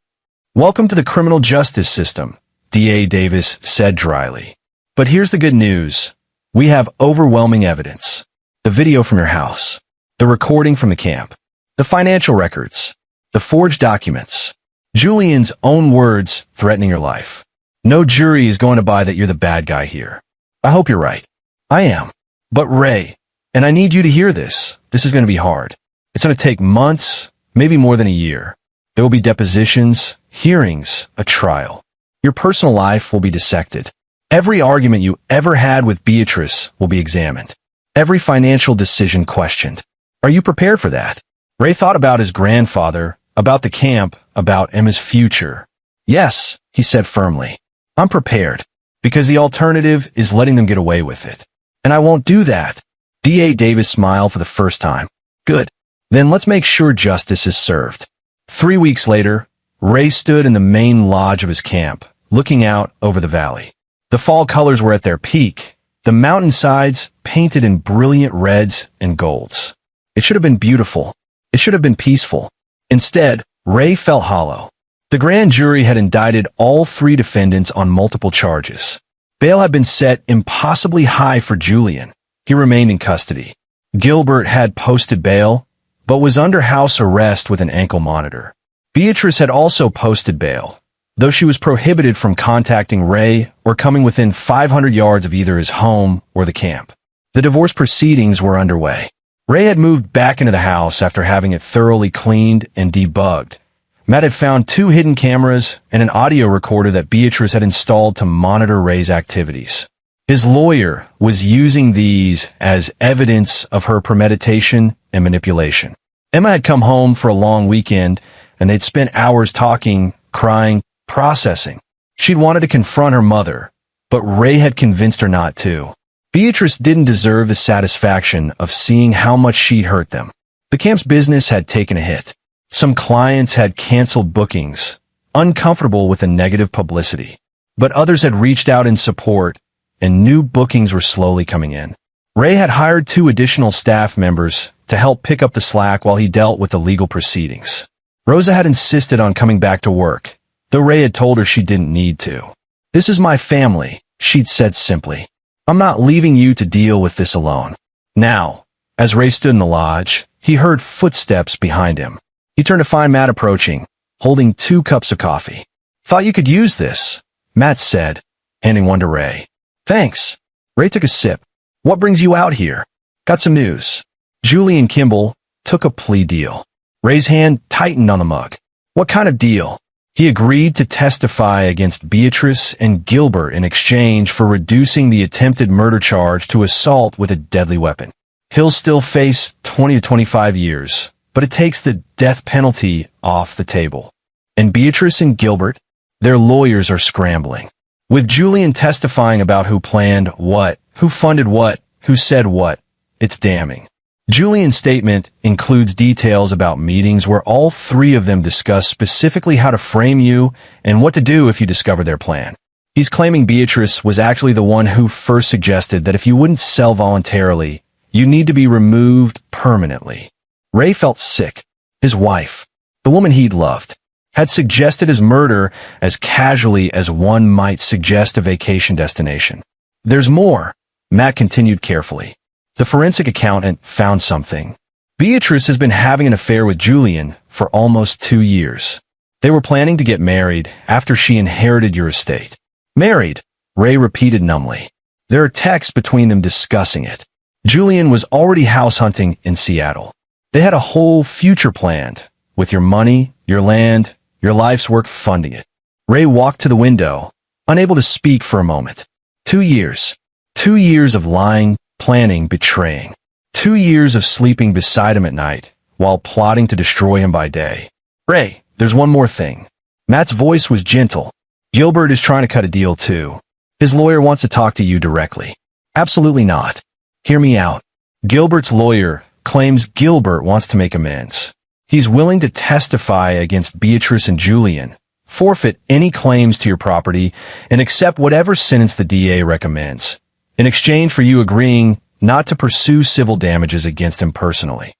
[SPEAKER 1] Welcome to the criminal justice system, DA Davis said dryly. But here's the good news. We have overwhelming evidence. The video from your house. The recording from the camp. The financial records. The forged documents. Julian's own words threatening your life. No jury is going to buy that you're the bad guy here. I hope you're right. I am. But Ray, and I need you to hear this. This is going to be hard. It's going to take months, maybe more than a year. There will be depositions, hearings, a trial. Your personal life will be dissected. Every argument you ever had with Beatrice will be examined. Every financial decision questioned. Are you prepared for that? Ray thought about his grandfather, about the camp, about Emma's future. Yes, he said firmly. I'm prepared, because the alternative is letting them get away with it. And I won't do that. D.A. Davis smiled for the first time. Good. Then let's make sure justice is served. 3 weeks later, Ray stood in the main lodge of his camp, looking out over the valley. The fall colors were at their peak, the mountainsides painted in brilliant reds and golds. It should have been beautiful. It should have been peaceful. Instead, Ray felt hollow. The grand jury had indicted all 3 defendants on multiple charges. Bail had been set impossibly high for Julian. He remained in custody. Gilbert had posted bail, but was under house arrest with an ankle monitor. Beatrice had also posted bail, though she was prohibited from contacting Ray or coming within 500 yards of either his home or the camp. The divorce proceedings were underway. Ray had moved back into the house after having it thoroughly cleaned and debugged. Matt had found 2 hidden cameras and an audio recorder that Beatrice had installed to monitor Ray's activities. His lawyer was using these as evidence of her premeditation and manipulation. Emma had come home for a long weekend, and they'd spent hours talking, crying, processing. She'd wanted to confront her mother, but Ray had convinced her not to. Beatrice didn't deserve the satisfaction of seeing how much she'd hurt them. The camp's business had taken a hit. Some clients had canceled bookings, uncomfortable with the negative publicity. But others had reached out in support, and new bookings were slowly coming in. Ray had hired 2 additional staff members to help pick up the slack while he dealt with the legal proceedings. Rosa had insisted on coming back to work, though Ray had told her she didn't need to. "This is my family," she'd said simply. "I'm not leaving you to deal with this alone." Now, as Ray stood in the lodge, he heard footsteps behind him. He turned to find Matt approaching, holding 2 cups of coffee. "Thought you could use this," Matt said, handing one to Ray. "Thanks." Ray took a sip. "What brings you out here?" "Got some news." Julian Kimball took a plea deal. Ray's hand tightened on the mug. "What kind of deal?" He agreed to testify against Beatrice and Gilbert in exchange for reducing the attempted murder charge to assault with a deadly weapon. He'll still face 20 to 25 years, but it takes the death penalty off the table. And Beatrice and Gilbert, their lawyers are scrambling. With Julian testifying about who planned what, who funded what, who said what, it's damning. Julian's statement includes details about meetings where all 3 of them discuss specifically how to frame you and what to do if you discover their plan. He's claiming Beatrice was actually the one who first suggested that if you wouldn't sell voluntarily, you need to be removed permanently. Ray felt sick. His wife, the woman he'd loved, had suggested his murder as casually as one might suggest a vacation destination. "There's more," Matt continued carefully. The forensic accountant found something. Beatrice has been having an affair with Julian for almost 2 years. They were planning to get married after she inherited your estate. "Married," Ray repeated numbly. There are texts between them discussing it. Julian was already house hunting in Seattle. They had a whole future planned, with your money, your land, your life's work funding it. Ray walked to the window, unable to speak for a moment. 2 years. 2 years of lying, planning, betraying. 2 years of sleeping beside him at night, while plotting to destroy him by day. "Ray, there's one more thing." Matt's voice was gentle. "Gilbert is trying to cut a deal too. His lawyer wants to talk to you directly." "Absolutely not. Hear me out." Gilbert's lawyer claims Gilbert wants to make amends. He's willing to testify against Beatrice and Julian, forfeit any claims to your property, and accept whatever sentence the DA recommends, in exchange for you agreeing not to pursue civil damages against him personally.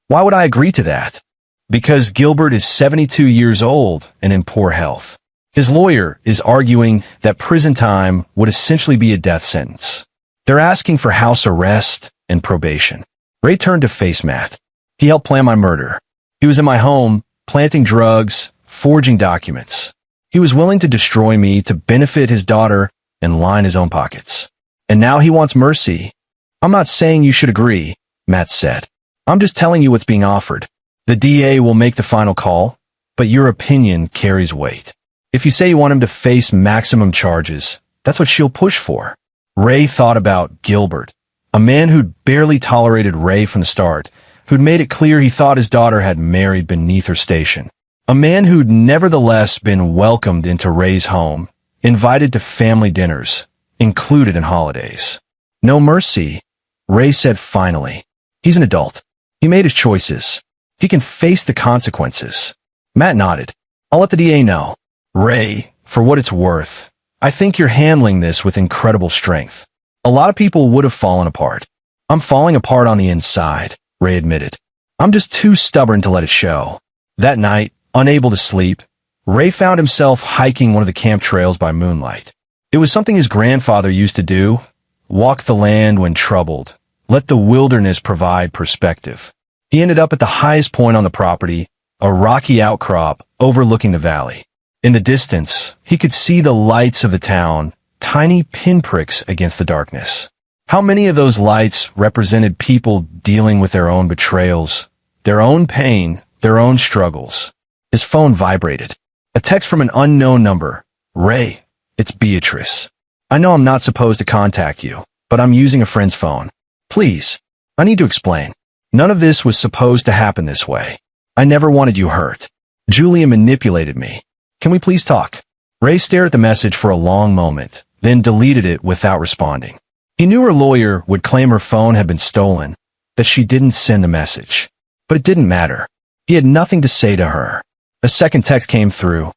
[SPEAKER 1] Why would I agree to that? Because Gilbert is 72 years old and in poor health. His lawyer is arguing that prison time would essentially be a death sentence. They're asking for house arrest and probation. Ray turned to face Matt. "He helped plan my murder. He was in my home, planting drugs, forging documents. He was willing to destroy me to benefit his daughter and line his own pockets. And now he wants mercy. I'm not saying you should agree, Matt said. I'm just telling you what's being offered. The DA will make the final call, but your opinion carries weight. If you say you want him to face maximum charges, that's what she'll push for. Ray thought about Gilbert, a man who'd barely tolerated Ray from the start, who'd made it clear he thought his daughter had married beneath her station. A man who'd nevertheless been welcomed into Ray's home, invited to family dinners, included in holidays. No mercy, Ray said finally. He's an adult. He made his choices. He can face the consequences. Matt nodded. I'll let the DA know. Ray, for what it's worth, I think you're handling this with incredible strength. A lot of people would have fallen apart. I'm falling apart on the inside, Ray admitted. I'm just too stubborn to let it show. That night, unable to sleep, Ray found himself hiking one of the camp trails by moonlight. It was something his grandfather used to do, walk the land when troubled, let the wilderness provide perspective. He ended up at the highest point on the property, a rocky outcrop overlooking the valley. In the distance, he could see the lights of the town, tiny pinpricks against the darkness. How many of those lights represented people dealing with their own betrayals, their own pain, their own struggles? His phone vibrated. A text from an unknown number. Ray, it's Beatrice. I know I'm not supposed to contact you, but I'm using a friend's phone. Please, I need to explain. None of this was supposed to happen this way. I never wanted you hurt. Julia manipulated me. Can we please talk? Ray stared at the message for a long moment, then deleted it without responding. He knew her lawyer would claim her phone had been stolen, that she didn't send the message. But it didn't matter. He had nothing to say to her. A second text came through.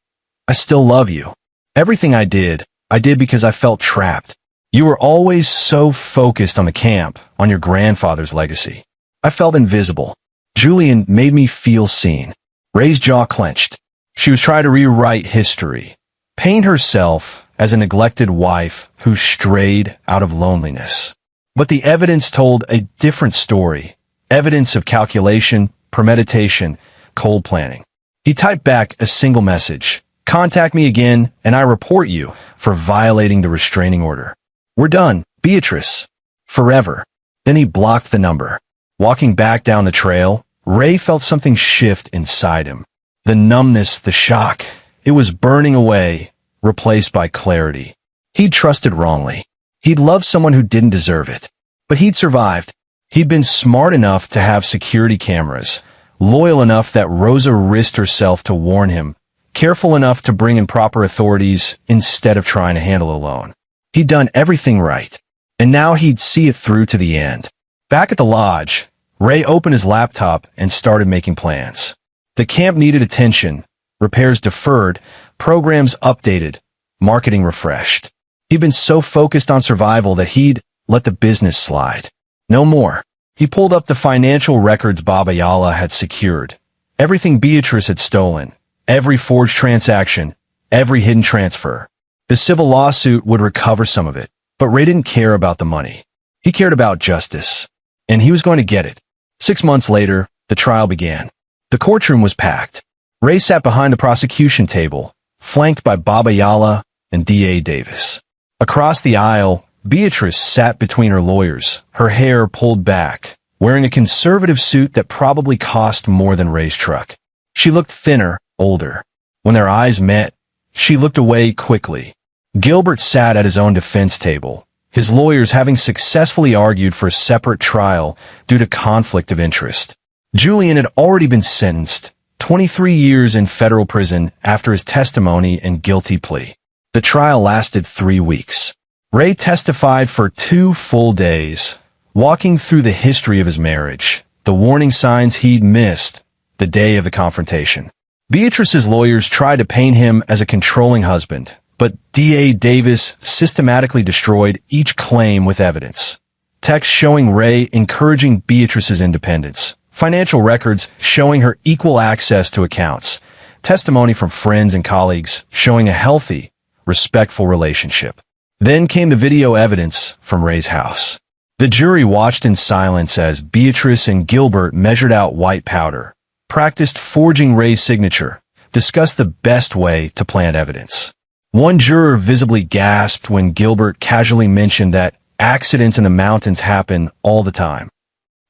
[SPEAKER 1] I still love you. Everything I did because I felt trapped. You were always so focused on the camp, on your grandfather's legacy. I felt invisible. Julian made me feel seen. Ray's jaw clenched. She was trying to rewrite history, paint herself as a neglected wife who strayed out of loneliness. But the evidence told a different story, evidence of calculation, premeditation, cold planning. He typed back a single message. Contact me again, and I report you for violating the restraining order. We're done, Beatrice. Forever. Then he blocked the number. Walking back down the trail, Ray felt something shift inside him. The numbness, the shock, it was burning away, replaced by clarity. He'd trusted wrongly. He'd loved someone who didn't deserve it. But he'd survived. He'd been smart enough to have security cameras, loyal enough that Rosa risked herself to warn him, careful enough to bring in proper authorities instead of trying to handle it alone. He'd done everything right, and now he'd see it through to the end. Back at the lodge, Ray opened his laptop and started making plans. The camp needed attention, repairs deferred, programs updated, marketing refreshed. He'd been so focused on survival that he'd let the business slide. No more. He pulled up the financial records Baba Yala had secured. Everything Beatrice had stolen. Every forged transaction. Every hidden transfer. The civil lawsuit would recover some of it, but Ray didn't care about the money. He cared about justice. And he was going to get it. 6 months later, the trial began. The courtroom was packed. Ray sat behind the prosecution table, flanked by Baba Yala and D.A. Davis. Across the aisle, Beatrice sat between her lawyers, her hair pulled back, wearing a conservative suit that probably cost more than Ray's truck. She looked thinner, older. When their eyes met, she looked away quickly. Gilbert sat at his own defense table, his lawyers having successfully argued for a separate trial due to conflict of interest. Julian had already been sentenced, 23 years in federal prison after his testimony and guilty plea. The trial lasted 3 weeks. Ray testified for 2 full days, walking through the history of his marriage, the warning signs he'd missed, the day of the confrontation. Beatrice's lawyers tried to paint him as a controlling husband, but D.A. Davis systematically destroyed each claim with evidence. Texts showing Ray encouraging Beatrice's independence, financial records showing her equal access to accounts, testimony from friends and colleagues showing a healthy, respectful relationship. Then came the video evidence from Ray's house. The jury watched in silence as Beatrice and Gilbert measured out white powder, practiced forging Ray's signature, discussed the best way to plant evidence. One juror visibly gasped when Gilbert casually mentioned that accidents in the mountains happen all the time.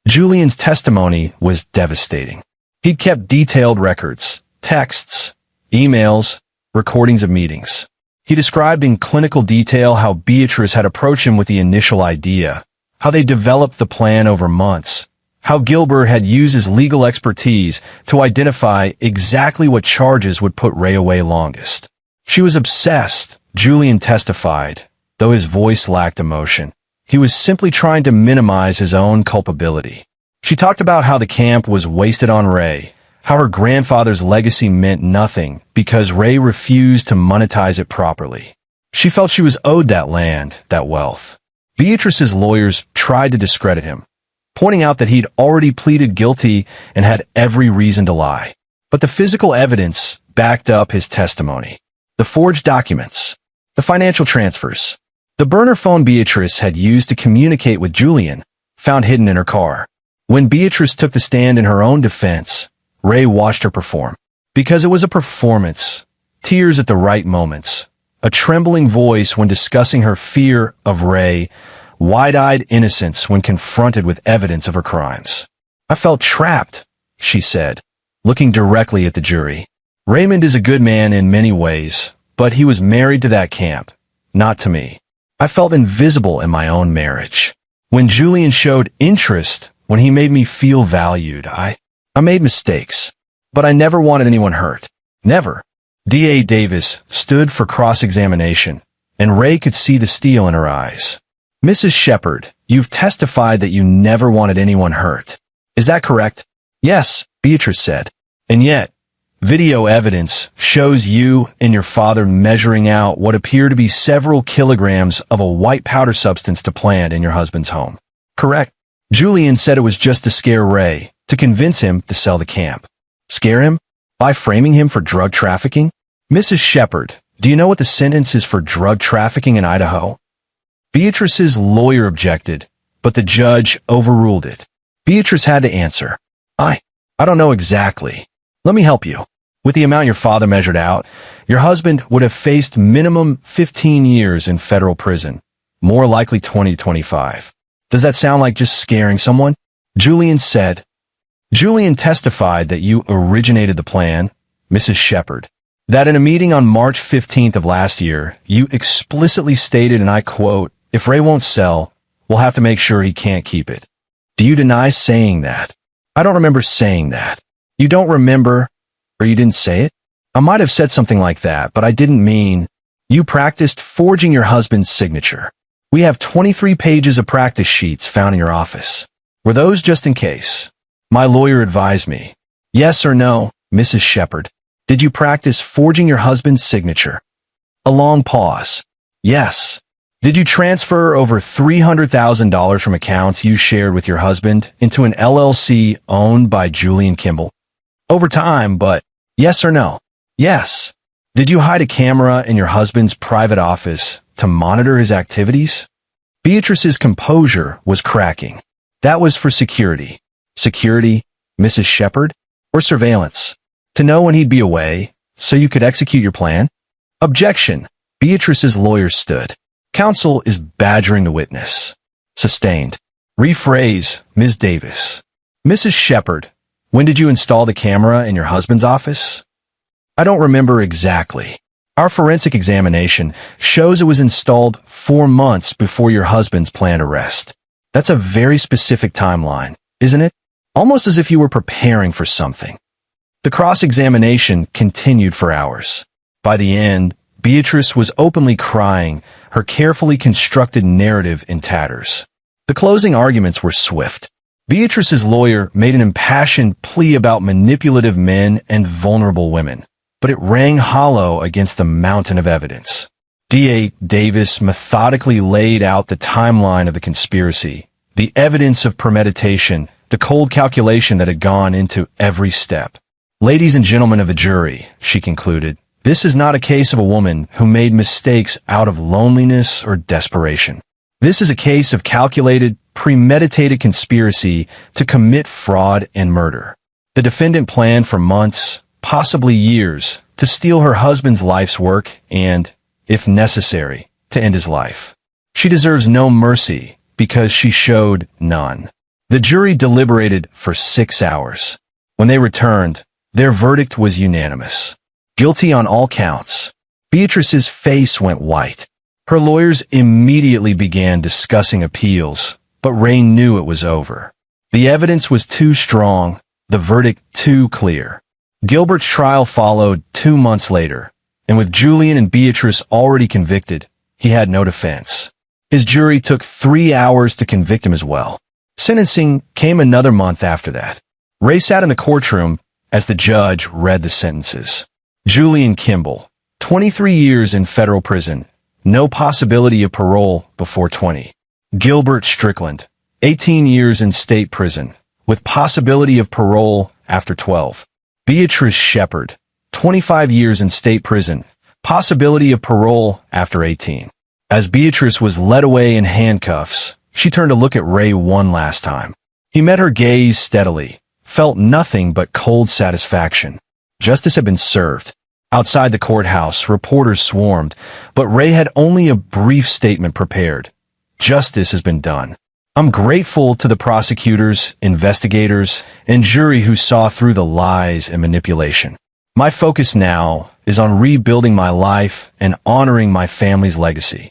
[SPEAKER 1] Julian's testimony was devastating. He'd kept detailed records, texts, emails, recordings of meetings. He described in clinical detail how Beatrice had approached him with the initial idea, how they developed the plan over months, how Gilbert had used his legal expertise to identify exactly what charges would put Ray away longest. She was obsessed, Julian testified, though his voice lacked emotion. He was simply trying to minimize his own culpability. She talked about how the camp was wasted on Ray, how her grandfather's legacy meant nothing because Ray refused to monetize it properly. She felt she was owed that land, that wealth. Beatrice's lawyers tried to discredit him, pointing out that he'd already pleaded guilty and had every reason to lie. But the physical evidence backed up his testimony. The forged documents, the financial transfers, the burner phone Beatrice had used to communicate with Julian, found hidden in her car. When Beatrice took the stand in her own defense, Ray watched her perform. Because it was a performance, tears at the right moments, a trembling voice when discussing her fear of Ray, wide-eyed innocence when confronted with evidence of her crimes. "I felt trapped," she said, looking directly at the jury. "Raymond is a good man in many ways, but he was married to that camp, not to me. I felt invisible in my own marriage. When Julian showed interest, when he made me feel valued, I made mistakes, but I never wanted anyone hurt. Never." D.A. Davis stood for cross-examination, and Ray could see the steel in her eyes. "Mrs. Shepard, you've testified that you never wanted anyone hurt. Is that correct?" "Yes," Beatrice said. "And yet, video evidence shows you and your father measuring out what appear to be several kilograms of a white powder substance to plant in your husband's home." "Correct." Julian said it was just to scare Ray, to convince him to sell the camp. "Scare him? By framing him for drug trafficking?" "Mrs. Shepard, do you know what the sentence is for drug trafficking in Idaho?" Beatrice's lawyer objected, but the judge overruled it. Beatrice had to answer. I don't know exactly. Let me help you. With the amount your father measured out, your husband would have faced minimum 15 years in federal prison, more likely 20 to 25. Does that sound like just scaring someone?" Julian said. "Julian testified that you originated the plan, Mrs. Shepard. That in a meeting on March 15th of last year, you explicitly stated, and I quote, 'If Ray won't sell, we'll have to make sure he can't keep it.' Do you deny saying that?" "I don't remember saying that." "You don't remember, or you didn't say it?" "I might have said something like that, but I didn't mean." "You practiced forging your husband's signature. We have 23 pages of practice sheets found in your office. Were those just in case?" "My lawyer advised me." "Yes or no, Mrs. Shepard? Did you practice forging your husband's signature?" A long pause. "Yes." "Did you transfer over $300,000 from accounts you shared with your husband into an LLC owned by Julian Kimball?" "Over time, but..." "Yes or no?" "Yes." "Did you hide a camera in your husband's private office to monitor his activities?" Beatrice's composure was cracking. "That was for security." "Security, Mrs. Shepard? Or surveillance? To know when he'd be away, so you could execute your plan?" "Objection." Beatrice's lawyer stood. "Counsel is badgering the witness." Sustained. "Rephrase, Ms. Davis." "Mrs. Shepard, when did you install the camera in your husband's office?" "I don't remember exactly. Our forensic examination shows it was installed 4 months before your husband's planned arrest." "That's a very specific timeline, isn't it? Almost as if you were preparing for something." The cross-examination continued for hours. By the end, Beatrice was openly crying, her carefully constructed narrative in tatters. The closing arguments were swift. Beatrice's lawyer made an impassioned plea about manipulative men and vulnerable women, but it rang hollow against the mountain of evidence. D.A. Davis methodically laid out the timeline of the conspiracy, the evidence of premeditation, the cold calculation that had gone into every step. "Ladies and gentlemen of the jury," she concluded, "this is not a case of a woman who made mistakes out of loneliness or desperation. This is a case of calculated, premeditated conspiracy to commit fraud and murder. The defendant planned for months, possibly years, to steal her husband's life's work and, if necessary, to end his life. She deserves no mercy because she showed none. The jury deliberated for 6 hours. When they returned, their verdict was unanimous. Guilty on all counts. Beatrice's face went white. Her lawyers immediately began discussing appeals, but Ray knew it was over. The evidence was too strong, the verdict too clear. Gilbert's trial followed 2 months later, and with Julian and Beatrice already convicted, he had no defense. His jury took 3 hours to convict him as well. Sentencing came another month after that. Ray sat in the courtroom as the judge read the sentences. Julian Kimball, 23 years in federal prison, no possibility of parole before 20. Gilbert Strickland, 18 years in state prison, with possibility of parole after 12. Beatrice Shepard, 25 years in state prison, possibility of parole after 18. As Beatrice was led away in handcuffs, she turned to look at Ray one last time. He met her gaze steadily, felt nothing but cold satisfaction. Justice had been served. Outside the courthouse, reporters swarmed, but Ray had only a brief statement prepared. Justice has been done. I'm grateful to the prosecutors, investigators, and jury who saw through the lies and manipulation. My focus now is on rebuilding my life and honoring my family's legacy.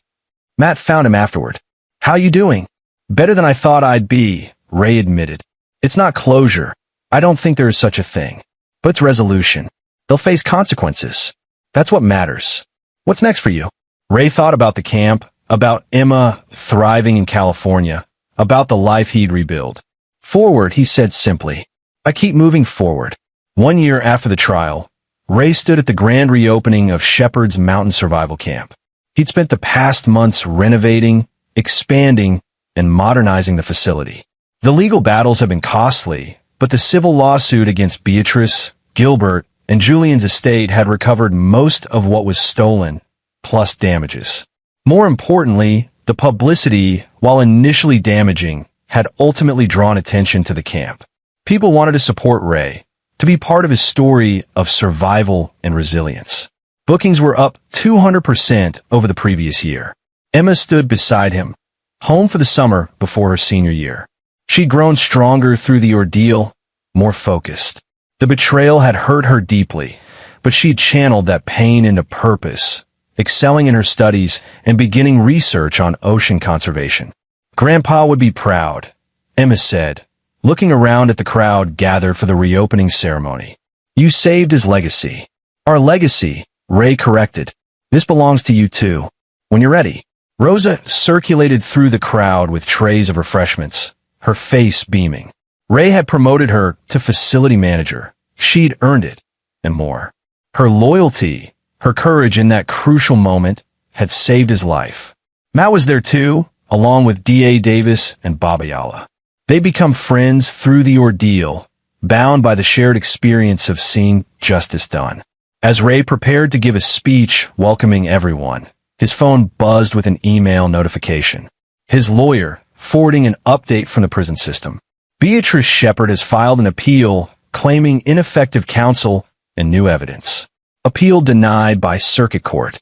[SPEAKER 1] Matt found him afterward. How you doing? Better than I thought I'd be, Ray admitted. It's not closure. I don't think there is such a thing. But it's resolution. They'll face consequences. That's what matters. What's next for you? Ray thought about the camp, about Emma thriving in California, about the life he'd rebuild. Forward, he said simply. I keep moving forward. 1 year after the trial, Ray stood at the grand reopening of Shepherd's Mountain Survival Camp. He'd spent the past months renovating, expanding, and modernizing the facility. The legal battles have been costly, but the civil lawsuit against Beatrice, Gilbert, and Julian's estate had recovered most of what was stolen, plus damages. More importantly, the publicity, while initially damaging, had ultimately drawn attention to the camp. People wanted to support Ray, to be part of his story of survival and resilience. Bookings were up 200% over the previous year. Emma stood beside him, home for the summer before her senior year. She'd grown stronger through the ordeal, more focused. The betrayal had hurt her deeply, but she'd channeled that pain into purpose, excelling in her studies and beginning research on ocean conservation. Grandpa would be proud, Emma said, looking around at the crowd gathered for the reopening ceremony. You saved his legacy. Our legacy, Ray corrected. This belongs to you too. When you're ready. Rosa circulated through the crowd with trays of refreshments, her face beaming. Ray had promoted her to facility manager. She'd earned it, and more. Her loyalty, her courage in that crucial moment, had saved his life. Matt was there too, along with D.A. Davis and Baba Yala. They become friends through the ordeal, bound by the shared experience of seeing justice done. As Ray prepared to give a speech welcoming everyone, his phone buzzed with an email notification. His lawyer, forwarding an update from the prison system. Beatrice Shepard has filed an appeal claiming ineffective counsel and new evidence. Appeal denied by circuit court.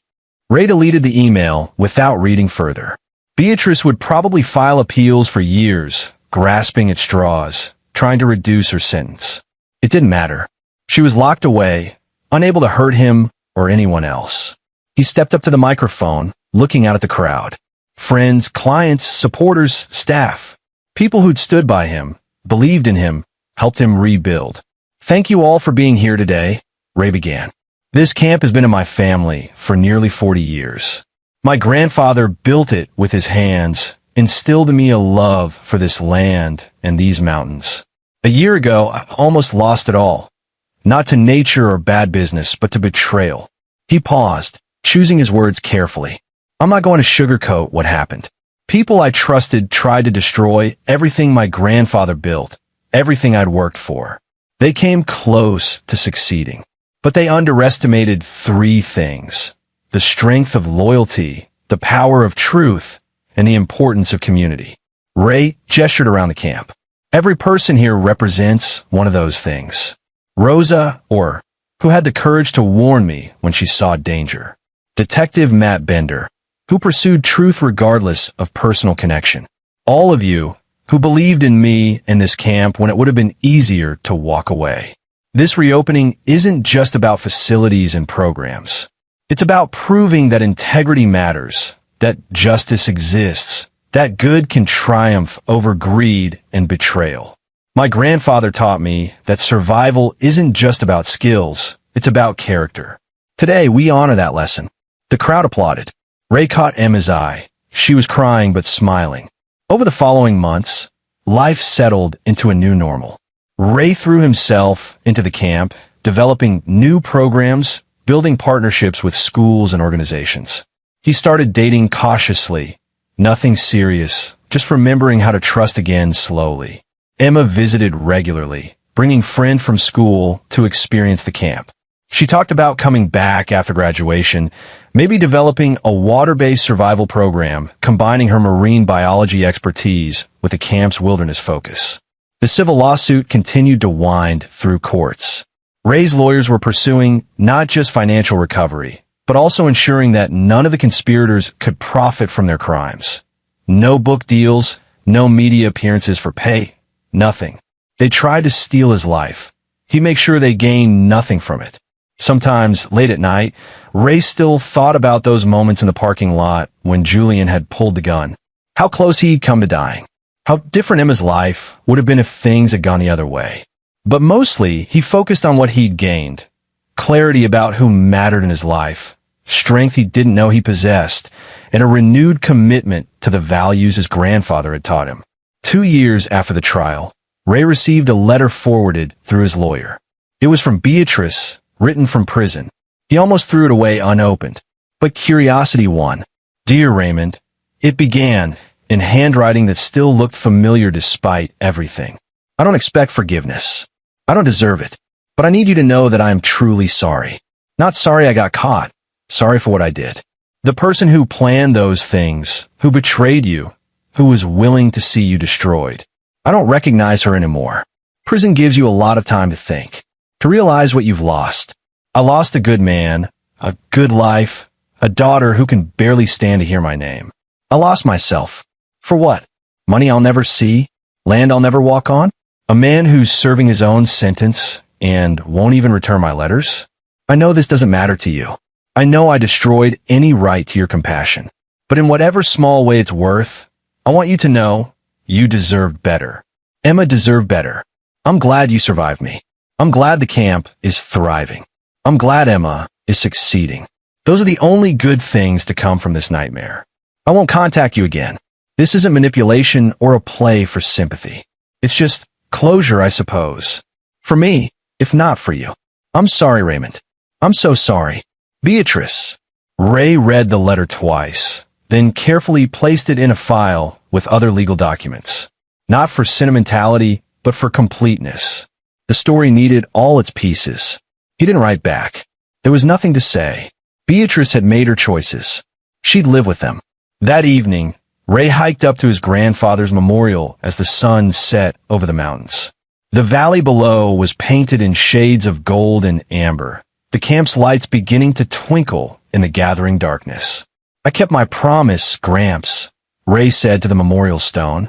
[SPEAKER 1] Ray deleted the email without reading further. Beatrice would probably file appeals for years, grasping at straws, trying to reduce her sentence. It didn't matter. She was locked away, unable to hurt him or anyone else. He stepped up to the microphone, looking out at the crowd. Friends, clients, supporters, staff. People who'd stood by him, believed in him, helped him rebuild. Thank you all for being here today, Ray began. This camp has been in my family for nearly 40 years. My grandfather built it with his hands, instilled in me a love for this land and these mountains. A year ago, I almost lost it all. Not to nature or bad business, but to betrayal. He paused, choosing his words carefully. I'm not going to sugarcoat what happened. People I trusted tried to destroy everything my grandfather built, everything I'd worked for. They came close to succeeding. But they underestimated 3 things: the strength of loyalty, the power of truth, and the importance of community. Ray gestured around the camp. Every person here represents one of those things. Rosa, who had the courage to warn me when she saw danger. Detective Matt Bender, who pursued truth regardless of personal connection. All of you who believed in me and this camp when it would have been easier to walk away. This reopening isn't just about facilities and programs. It's about proving that integrity matters, that justice exists, that good can triumph over greed and betrayal. My grandfather taught me that survival isn't just about skills, it's about character. Today, we honor that lesson. The crowd applauded. Ray caught Emma's eye. She was crying but smiling. Over the following months, life settled into a new normal. Ray threw himself into the camp, developing new programs, building partnerships with schools and organizations. He started dating cautiously, nothing serious, just remembering how to trust again slowly. Emma visited regularly, bringing friends from school to experience the camp. She talked about coming back after graduation, maybe developing a water-based survival program, combining her marine biology expertise with the camp's wilderness focus. The civil lawsuit continued to wind through courts. Ray's lawyers were pursuing not just financial recovery, but also ensuring that none of the conspirators could profit from their crimes. No book deals, no media appearances for pay, nothing. They tried to steal his life. He'd make sure they gained nothing from it. Sometimes, late at night, Ray still thought about those moments in the parking lot when Julian had pulled the gun. How close he'd come to dying. How different Emma's life would have been if things had gone the other way. But mostly, he focused on what he'd gained. Clarity about who mattered in his life, strength he didn't know he possessed, and a renewed commitment to the values his grandfather had taught him. 2 years after the trial, Ray received a letter forwarded through his lawyer. It was from Beatrice, written from prison. He almost threw it away unopened. But curiosity won. Dear Raymond, it began in handwriting that still looked familiar despite everything. I don't expect forgiveness. I don't deserve it. But I need you to know that I am truly sorry. Not sorry I got caught. Sorry for what I did. The person who planned those things, who betrayed you, who was willing to see you destroyed. I don't recognize her anymore. Prison gives you a lot of time to think, to realize what you've lost. I lost a good man, a good life, a daughter who can barely stand to hear my name. I lost myself. For what? Money I'll never see? Land I'll never walk on? A man who's serving his own sentence and won't even return my letters? I know this doesn't matter to you. I know I destroyed any right to your compassion. But in whatever small way it's worth, I want you to know you deserved better. Emma deserved better. I'm glad you survived me. I'm glad the camp is thriving. I'm glad Emma is succeeding. Those are the only good things to come from this nightmare. I won't contact you again. This isn't manipulation or a play for sympathy. It's just closure, I suppose. For me, if not for you. I'm sorry, Raymond. I'm so sorry. Beatrice. Ray read the letter twice, then carefully placed it in a file with other legal documents. Not for sentimentality, but for completeness. The story needed all its pieces. He didn't write back. There was nothing to say. Beatrice had made her choices. She'd live with them. That evening, Ray hiked up to his grandfather's memorial as the sun set over the mountains. The valley below was painted in shades of gold and amber, the camp's lights beginning to twinkle in the gathering darkness. I kept my promise, Gramps, Ray said to the memorial stone.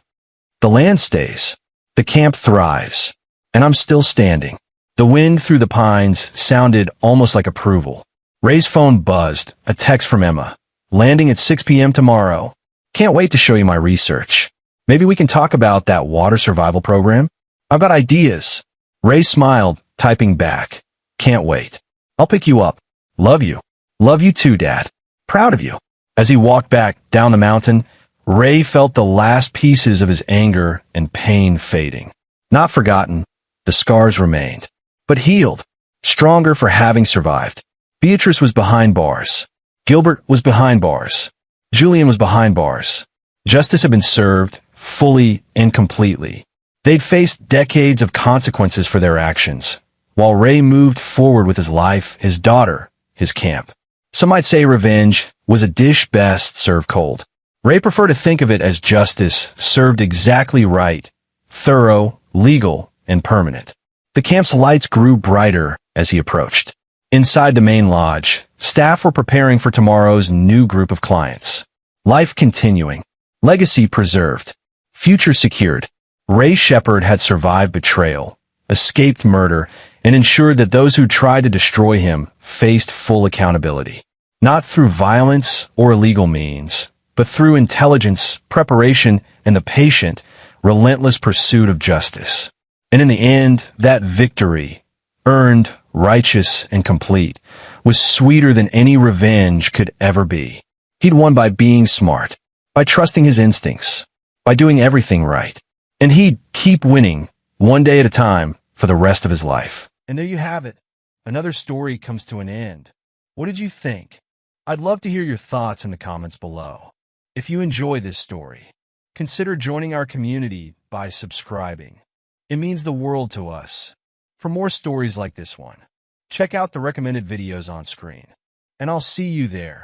[SPEAKER 1] The land stays. The camp thrives. And I'm still standing. The wind through the pines sounded almost like approval. Ray's phone buzzed, a text from Emma. Landing at 6 p.m. tomorrow. Can't wait to show you my research. Maybe we can talk about that water survival program? I've got ideas. Ray smiled, typing back. Can't wait. I'll pick you up. Love you. Love you too, Dad. Proud of you. As he walked back down the mountain, Ray felt the last pieces of his anger and pain fading. Not forgotten, the scars remained, but healed, stronger for having survived. Beatrice was behind bars. Gilbert was behind bars. Julian was behind bars. Justice had been served, fully and completely. They'd faced decades of consequences for their actions, while Ray moved forward with his life, his daughter, his camp. Some might say revenge was a dish best served cold. Ray preferred to think of it as justice served exactly right thorough, legal, and permanent. The camp's lights grew brighter as he approached. Inside the main lodge, staff were preparing for tomorrow's new group of clients. Life continuing. Legacy preserved. Future secured. Ray Shepard had survived betrayal, escaped murder, and ensured that those who tried to destroy him faced full accountability. Not through violence or illegal means, but through intelligence, preparation, and the patient, relentless pursuit of justice. And in the end, that victory, earned, righteous, and complete, was sweeter than any revenge could ever be. He'd won by being smart, by trusting his instincts, by doing everything right. And he'd keep winning, one day at a time, for the rest of his life. And there you have it. Another story comes to an end. What did you think? I'd love to hear your thoughts in the comments below. If you enjoy this story, consider joining our community by subscribing. It means the world to us. For more stories like this one, check out the recommended videos on screen. And I'll see you there.